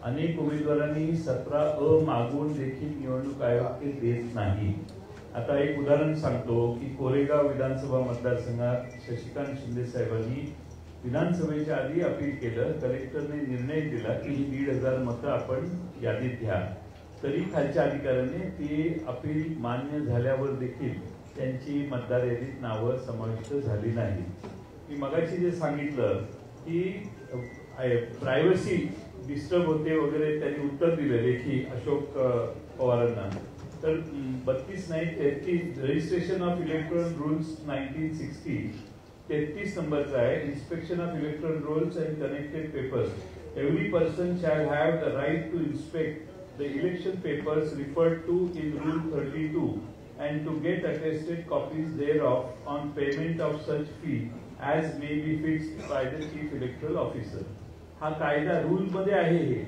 अनेक उमेदवारांनी 17A मागून देखील निवडणूक आयोग ते देत नाही. आता एक उदाहरण सांगतो की कोरेगाव विधानसभा मतदारसंघात शशिकांत शिंदे साहेबांनी विधानसभेच्या आधी अपील केलं. कलेक्टरने निर्णय दिला की 1,500 मतं आपण यादीत घ्या. तरी खालच्या अधिकाऱ्याने ती अपील मान्य झाल्यावर देखील त्यांची मतदार यादीत नावं समाविष्ट झाली नाही. मी मगाशी जे सांगितलं की प्रायव्हसी डिस्टर्ब होते वगैरे त्यांनी उत्तर दिलं लेखी अशोक पवारांना. तर 32 नाही 33 रजिस्ट्रेशन ऑफ इलेक्ट्रॉनिक रूल्स 1960 33 नंबरचा आहे. Inspection of electronic rolls and connected papers. Every person shall have the right to inspect the election papers referred to in rule 32 and to get attested copies thereof on payment of such fee as may be fixed by the chief electoral officer. हा कायदा rule मध्ये आहे हे,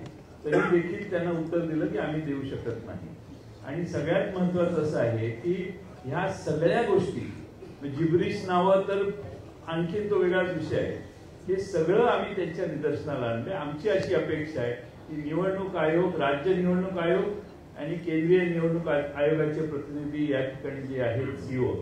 तरी देखील त्यांना उत्तर दिलं की आम्ही देऊ शकत नाही. आणि सगळ्यात महत्वाचं असं आहे की ह्या सगळ्या गोष्टी जिब्रिश नावं तर आणखी तो वेगळाच विषय आहे. हे सगळं आम्ही त्यांच्या निदर्शनाला आणले. आमची अशी अपेक्षा आहे की निवडणूक आयोग, राज्य निवडणूक आयोग आणि केंद्रीय निवडणूक आयोगाचे प्रतिनिधी या ठिकाणी जे आहेत सीओ,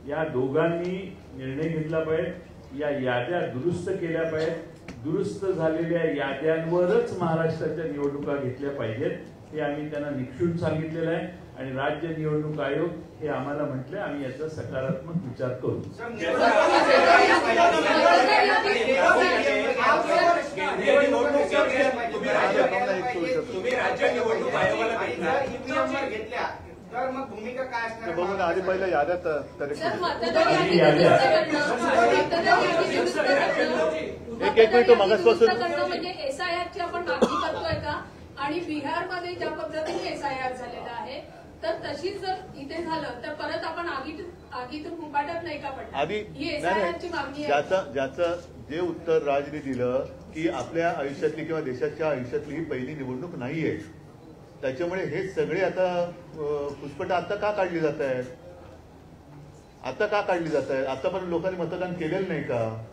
या दोघांनी निर्णय घेतला पाहिजे. या याद्या दुरुस्त केल्या पाहिजेत. दुरुस्त झालेल्या याद्यांवरच महाराष्ट्राच्या निवडणुका घेतल्या पाहिजेत हे आम्ही त्यांना निक्षून सांगितलेलं आहे. आणि राज्य निवडणूक आयोग हे आम्हाला म्हटले आम्ही याचा सकारात्मक विचार करू. तुम्ही राज्य निवडणूक आयोगाला घेतल्या तर मग भूमिका काय असणार बघून आधी पहिल्या याद्यात एक मिनिट मागासपासून म्हणजे SIR आपण मागणी करतोय का? आणि बिहारमध्ये ज्या पद्धतीने SIR झालेला आहे तर तशीच जर इथे झालं तर परत आपण आगीतून मुकाट्यात नाही का पडणार? आधी ज्याचं जे उत्तर राजने दिलं की आपल्या आयुष्यातली किंवा देशाच्या आयुष्यातली ही पहिली निवडणूक नाहीये, त्याच्यामुळे हे सगळे आता पुष्पट आता का काढली जात आहेत? आतापर्यंत लोकांनी मतदान केलेलं नाही का?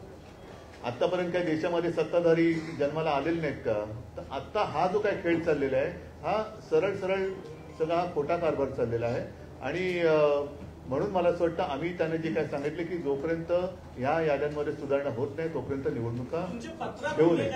आतापर्यंत काही देशामध्ये सत्ताधारी जन्माला आलेले नाहीत का? तर आता हा जो काही खेळ चाललेला आहे हा सरळ सगळा हा खोटा कारभार चाललेला आहे. आणि म्हणून मला असं वाटतं आम्ही त्यांना जे काय सांगितले की जोपर्यंत ह्या याद्यांमध्ये सुधारणा होत नाही तोपर्यंत निवडणुका घेऊ नये.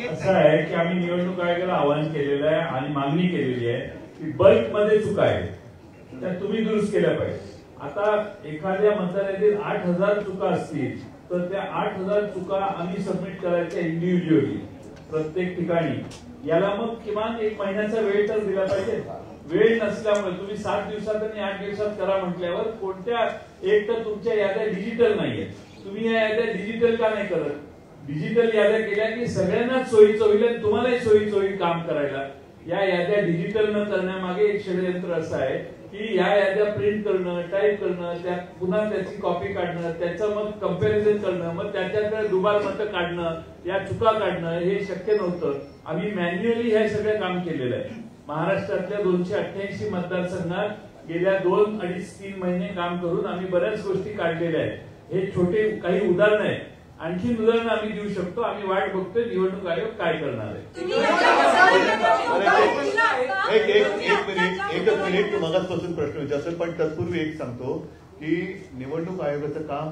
असं आहे की आम्ही निवडणूक आयोगाला आवाहन केलेलं आहे आणि मागणी केलेली आहे की बल्कमध्ये चुका आहेत त्या तुम्ही दुरुस्त केल्या पाहिजे. आता एखाद्या मतदारातील 8,000 चुका असतील तर त्या 8,000 चुका आम्ही सबमिट करायच्या इंडिव्हिज्युअली प्रत्येक ठिकाणी. याला मग किमान 1 महिन्याचा वेळ तर दिला पाहिजे. वेळ नसल्यामुळे तुम्ही 7 दिवसात आणि 8 दिवसात करा म्हटल्यावर कोणत्या एक तर तुमच्या याद्या डिजिटल नाहीये. तुम्ही या याद्या डिजिटल का नाही करत? डिजिटल याद्या केल्या की सगळ्यांनाच सोयीचं होईल आणि तुम्हालाही सोयीचं होईल काम करायला. या याद्या डिजिटल न करण्यामागे एक षडयंत्र असं आहे की या याद्या प्रिंट करणं, टाईप करणं, त्या पुन्हा त्याची कॉपी काढणं, त्याचं मग कंपॅरिझन करणं, मग त्याच्याकडे दुबार मतं काढणं, या चुका काढणं हे शक्य नव्हतं. आम्ही मॅन्युअली हे सगळं काम केलेलं आहे. महाराष्ट्रातल्या 288 मतदारसंघात गेल्या 2-2.5-3 महिने काम करून आम्ही बऱ्याच गोष्टी काढलेल्या आहेत. हे छोटे काही उदाहरण आहेत आणखी उदाहरणं आम्ही देऊ शकतो. आम्ही वाट बघतोय निवडणूक आयोग काय करणार आहे. एकच मिनिट मगाचपासून प्रश्न विचारतो, पण तत्पूर्वी एक सांगतो की निवडणूक आयोगाचं काम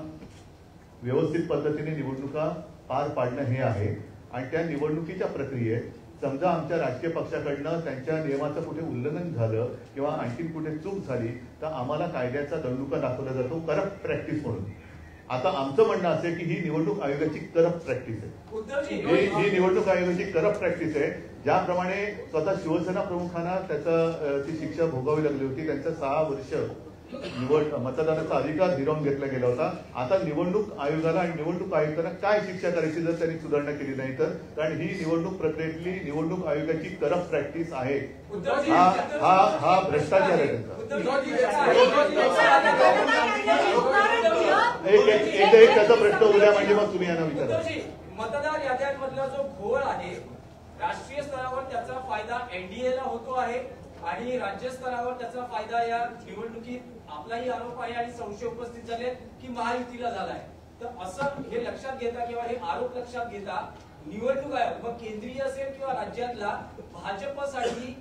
व्यवस्थित पद्धतीने निवडणुका पार पाडणं हे आहे. आणि त्या निवडणुकीच्या प्रक्रियेत समजा आमच्या राजकीय पक्षाकडनं त्यांच्या नियमाचं कुठे उल्लंघन झालं किंवा आणखी कुठे चूक झाली तर आम्हाला कायद्याचा दंडुका दाखवला जातो करप्ट प्रॅक्टिस म्हणून. आता आमचं म्हणणं असं की ही निवडणूक आयोगाची करप्ट प्रॅक्टिस आहे. ही निवडणूक आयोगाची करप्ट प्रॅक्टिस आहे. ज्याप्रमाणे स्वतः शिवसेना प्रमुखांना ती शिक्षा भोगावी लागली होती. त्यांचं 6 वर्ष मतदानाचा अधिकार हिरावून घेतला गेला होता. आता निवडणूक आयोगाला आणि निवडणूक आयुक्तांना काय शिक्षा करायची जर त्यांनी सुधारणा केली नाही तर. कारण ही निवडणूक प्रक्रियेतली निवडणूक आयोगाची करप्ट प्रॅक्टिस आहे. हा भ्रष्टाचार आहे त्यांचा. एक त्याचा प्रश्न उद्या म्हणजे मग तुम्ही यांना विचारा. मतदार याद्यांमधला जो घोळ आहे राष्ट्रीय स्तरावर त्याचा फायदा एनडीएला होतो आहे आणि राज्य स्तरावर त्याचा फायदा या निवडणुकीत आपलाही आरोप आहे आणि संशय उपस्थित झाले की महायुतीला झालाय. तर असं हे लक्षात घेता किंवा हे आरोप लक्षात घेता निवडणूक आयोग मग केंद्रीय असेल किंवा राज्यातला भाजपसाठी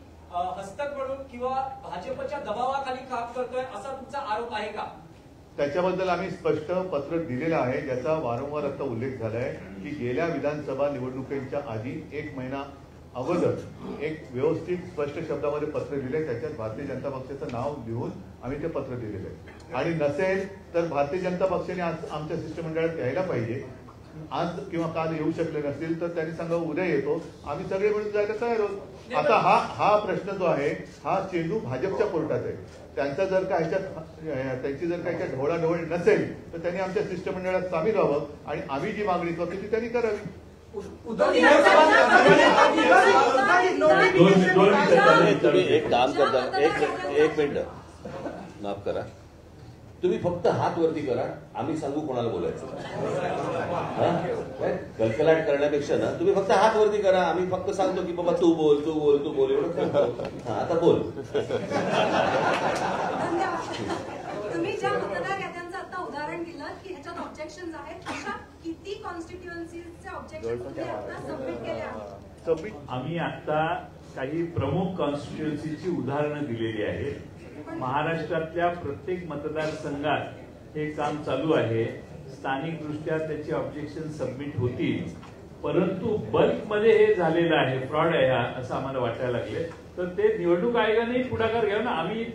हस्तक म्हणून किंवा भाजपच्या दबावाखाली काम करतोय असा तुमचा आरोप आहे का? त्याच्याबद्दल आम्ही स्पष्ट पत्र दिलेलं आहे ज्याचा वारंवार आता उल्लेख झालाय की गेल्या विधानसभा निवडणुकीच्या आधी 1 महिना अगोदर एक व्यवस्थित स्पष्ट शब्दामध्ये पत्र दिले. त्याच्यात भारतीय जनता पक्षाचं नाव लिहून आम्ही ते पत्र दिलेलं आहे. आणि नसेल तर भारतीय जनता पक्षाने आज आमच्या शिष्टमंडळात यायला पाहिजे. आज किंवा काल येऊ शकले नसतील तर त्यांनी सांगा उद्या येतो. आम्ही सगळे मिळून जायला तयार आहोत. आता हा प्रश्न जो आहे हा चेंडू भाजपच्या कोर्टात आहे. त्यांचा जर का त्यांची जर काही ढवळाढवळ नसेल तर त्यांनी आमच्या शिष्टमंडळात सामील व्हावं आणि आम्ही जी मागणी करतो ती त्यांनी करावी. तुम्ही एक काम करता, एक मिनिट माफ करा, तुम्ही फक्त हात वरती करा, आम्ही सांगू कोणाला बोलायचं. कलकलाट करण्यापेक्षा ना तुम्ही फक्त हात वरती करा, आम्ही फक्त सांगतो की बाबा तू बोल तू बोल तू बोल एवढं. आता बोल. तुम्ही ज्या मतदार याद्यांचं आता उदाहरण दिलं की ह्याच्यात ऑब्जेक्शन आहेत, अशा किती कॉन्स्टिट्युएन्सीचे ऑब्जेक्शन तुम्ही आता सबमिट केले आहेत? आम्ही आता काही प्रमुख कॉन्स्टिट्युएन्सीची उदाहरणं दिलेली आहेत. महाराष्ट्रातल्या प्रत्येक मतदारसंघात हे काम चालू आहे. स्थानिक दृष्ट्या त्याची ऑब्जेक्शन सबमिट होतील. परंतु बल्कमध्ये हे झालेलं आहे, फ्रॉड आहे हा असं आम्हाला वाटायला लागले. तर ते निवडणूक आयोगाने पुढाकार घ्यावा ना. आम्ही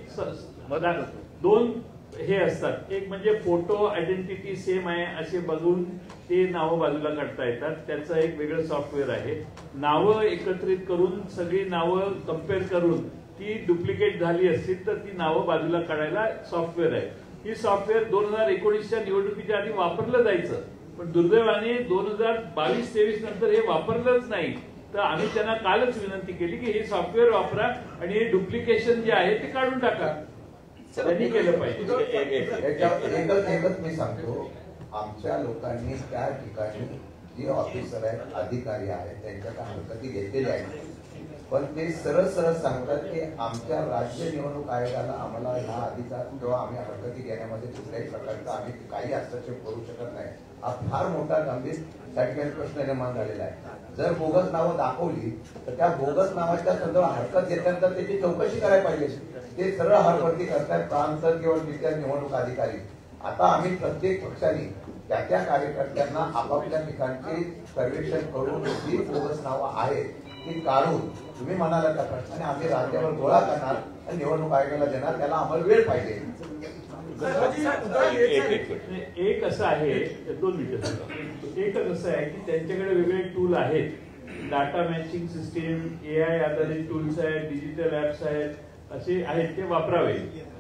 2 हे असतात, एक म्हणजे फोटो आयडेंटिटी सेम आहे असे बघून ते नावं बाजूला काढता येतात. त्याचं एक वेगळं सॉफ्टवेअर आहे. नावं एकत्रित करून सगळी नावं कम्पेअर करून ती डुप्लिकेट झाली असतील तर ती नावं बाजूला काढायला सॉफ्टवेअर आहे. ही सॉफ्टवेअर 2019च्या निवडणुकीच्या आधी वापरलं जायचं, पण दुर्दैवाने 2022-23 नंतर हे वापरलंच नाही. तर आम्ही त्यांना कालच विनंती केली की हे सॉफ्टवेअर वापरा आणि हे डुप्लिकेशन जे आहे ते काढून टाका. त्यांनी केलं पाहिजे. एकच मी सांगतो, आमच्या लोकांनी त्या ठिकाणी जे ऑफिसर आहेत अधिकारी आहेत त्यांच्या हरकती घेतलेल्या आहेत. पण ते सरळ सरळ सांगतात की आमच्या राज्य निवडणूक आयोगाला आम्हाला ह्या अधिकार किंवा आम्ही हरकती घेण्यामध्ये कुठल्याही प्रकारचा आम्ही काही हस्तक्षेप करू शकत नाही. हा फार मोठा गंभीर त्या ठिकाणी प्रश्न निर्माण झालेला आहे. जर बोगस नावं दाखवली तर त्या बोगस नावाच्या संदर्भात हरकत घेतल्यानंतर त्याची चौकशी करायला पाहिजे. ते सरळ हरकती करतायत प्रांत किंवा तिथल्या निवडणूक अधिकारी. आता आम्ही प्रत्येक पक्षाने त्या कार्यकर्त्यांना आपापल्या ठिकाणचे सर्वेक्षण करून जी बोगस नावं आहेत ती काढून तुम्ही म्हणाला त्या प्रश्नाने आम्ही राज्यावर गोळा करणार आणि निवडणूक आयोगाला देणार. त्याला आम्हाला वेळ पाहिजे. एक असं आहे, 2 मिनिटं. एक असं आहे की त्यांच्याकडे वेगळे टूल आहेत. डाटा मॅचिंग सिस्टीम, AI आधारित टूल्स आहेत, डिजिटल ऍप्स आहेत, असे आहेत, ते वापरावे.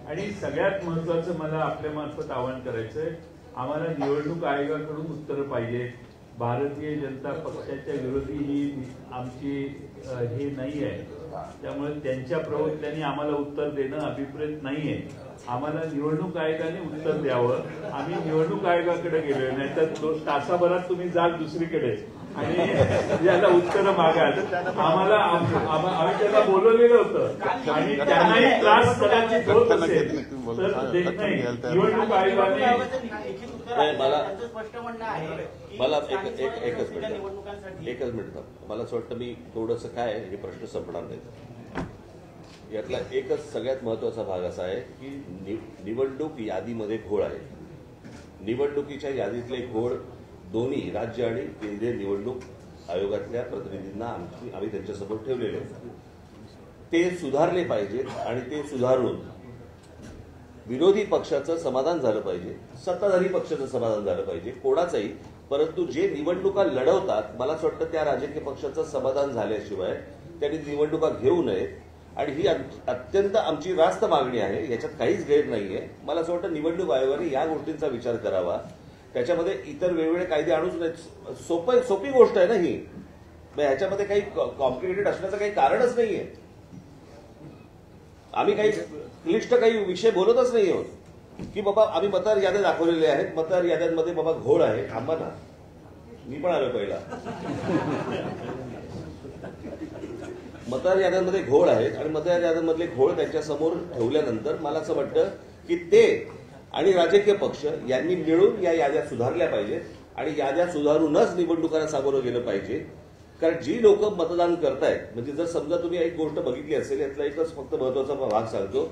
आणि सगळ्यात महत्वाचं मला आपल्या मार्फत आवाहन करायचंय, आम्हाला निवडणूक आयोगाकडून उत्तर पाहिजे. भारतीय जनता पक्षाच्या विरोधी ही आमची हे नाही आहे. त्यामुळे त्यांच्या प्रवक्त्यांनी आम्हाला उत्तर देणं अभिप्रेत नाहीये. आम्हाला निवडणूक आयोगाने उत्तर द्यावं. आम्ही निवडणूक आयोगाकडे गेलोय, नाही तर तासाभरात तुम्ही जाल दुसरीकडे आणि याला उत्तर मागाल. आम्हाला आम्ही त्यांना बोलवलेलं होतं आणि त्यांनाही त्रास कदाचित होत असेल तर देत नाही. निवडणूक आयोगाने उत्तर आहे. मला त्यांचं स्पष्ट म्हणणं आहे की मला स्थानिक स्वराज्य एकच संस्थेच्या मिनिट निवडणुकांसाठी एकच मिनिट मला असं वाटतं मी थोडंसं काय हे प्रश्न संपणार नाही. यातला एकच सगळ्यात महत्वाचा भाग असा आहे की निवडणूक यादीमध्ये घोळ आहे. निवडणुकीच्या यादीतले घोळ दोन्ही राज्य आणि केंद्रीय निवडणूक आयोगातल्या प्रतिनिधींना आम्ही त्यांच्यासमोर ठेवलेले आहेत. ते सुधारले पाहिजेत आणि ते सुधारून विरोधी पक्षाचं समाधान झालं पाहिजे, सत्ताधारी पक्षाचं समाधान झालं पाहिजे, कोणाचंही. परंतु जे निवडणुका लढवतात मला असं वाटतं त्या राजकीय पक्षाचं समाधान झाल्याशिवाय त्यांनी निवडणुका घेऊ नयेत. आणि ही अत्यंत आमची रास्त मागणी आहे, याच्यात काहीच गैर नाहीये. मला असं वाटतं निवडणूक आयोगाने या गोष्टींचा विचार करावा. त्याच्यामध्ये इतर वेगवेगळे कायदे आणूच नाहीत. सोपी गोष्ट आहे ना ही. ह्याच्यामध्ये काही कॉम्प्लिकेटेड असण्याचं काही कारणच नाहीये. आम्ही काही क्लिष्ट काही विषय बोलतच नाही आहोत की बाबा आम्ही मतदार याद्या दाखवलेल्या आहेत, मतदार याद्यांमध्ये बाबा घोळ आहे. थांबा ना, मी पण आलो पहिला. मतदार याद्यांमध्ये घोळ आहेत आणि मतदार याद्यांमधले घोळ त्यांच्या समोर ठेवल्यानंतर मला असं वाटतं की ते आणि राजकीय पक्ष यांनी मिळून या याद्या सुधारल्या पाहिजेत आणि याद्या सुधारूनच निवडणुकांना सामोरं गेलं पाहिजे. कारण जी लोक मतदान करतायत, म्हणजे जर समजा तुम्ही एक गोष्ट बघितली असेल, यातला एकच फक्त महत्वाचा भाग सांगतो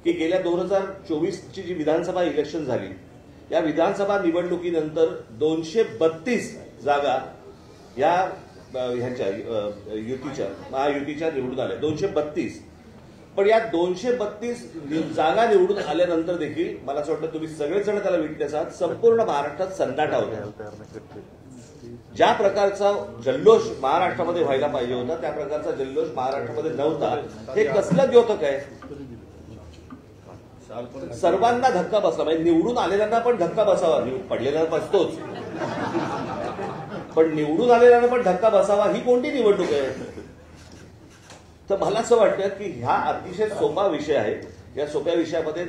की गेल्या 2024ची जी विधानसभा इलेक्शन झाली, या विधानसभा निवडणुकीनंतर 232 जागा या ह्यांच्या युतीच्या महायुतीच्या निवडून आल्या. 232. पण या 232 जागा निवडून आल्यानंतर देखील मला असं वाटतं तुम्ही सगळेजण त्याला विटनेस आहात, संपूर्ण महाराष्ट्रात सन्नाटा होता. ज्या प्रकारचा जल्लोष महाराष्ट्रामध्ये व्हायला पाहिजे होता त्या प्रकारचा जल्लोष महाराष्ट्रामध्ये नव्हता. हे कसलं द्योतक आहे? सर्वांना धक्का बसला, म्हणजे निवडून आलेल्यांना पण धक्का बसावा. पडलेल्यांना बसतोच, पण निवडून आलेल्यांना पण धक्का बसावा ही कोणती निवडणूक आहे? तर मला असं वाटतं की हा अतिशय सोपा विषय आहे. या सोप्या विषयामध्ये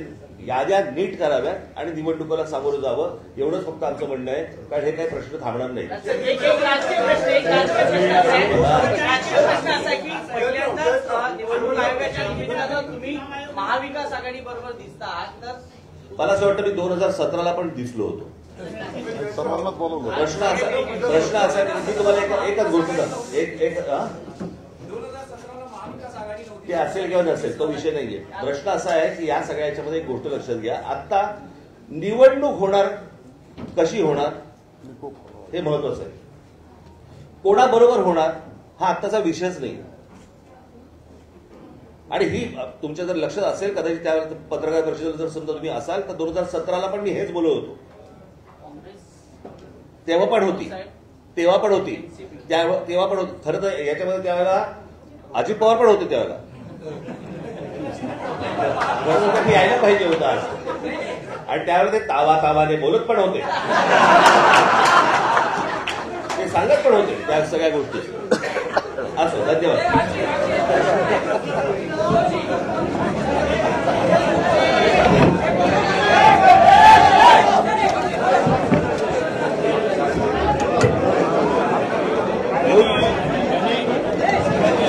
याद्या नीट कराव्यात आणि निवडणुकीला सामोरं जावं, एवढंच फक्त आमचं म्हणणं आहे. कारण हे काही प्रश्न थांबणार नाही. निवडणूक आयोगाच्या निवेदनात तुम्ही महाविकास आघाडी बरोबर दिसतात, तर मला असं वाटतं मी 2017ला पण दिसलो होतो. सर्वांनाच बोलवलं. प्रश्न असा आहे की तुम्हाला एकच गोष्ट सांगतो, ते असेल किंवा नसेल तो विषय नाहीये. प्रश्न असा आहे की या सगळ्या याच्यामध्ये एक गोष्ट लक्षात घ्या, आता निवडणूक होणार कशी होणार हे महत्वाचं आहे. कोणाबरोबर होणार हा आत्ताचा विषयच नाही. आणि ही तुमच्या जर लक्षात असेल कदाचित त्यावेळेस पत्रकार परिषदेत जर समजा तुम्ही असाल तर 2017ला पण मी हेच बोलत होतो. तेव्हा पण होती तेव्हा पण होती खरं तर याच्यामध्ये त्यावेळेला अजित पवार पण होते. त्यावेळेला यायला पाहिजे होतं आज, आणि त्यावेळेला ते तावाने बोलत पण होते, ते सांगत पण होते त्या सगळ्या गोष्टी. असो, धन्यवाद.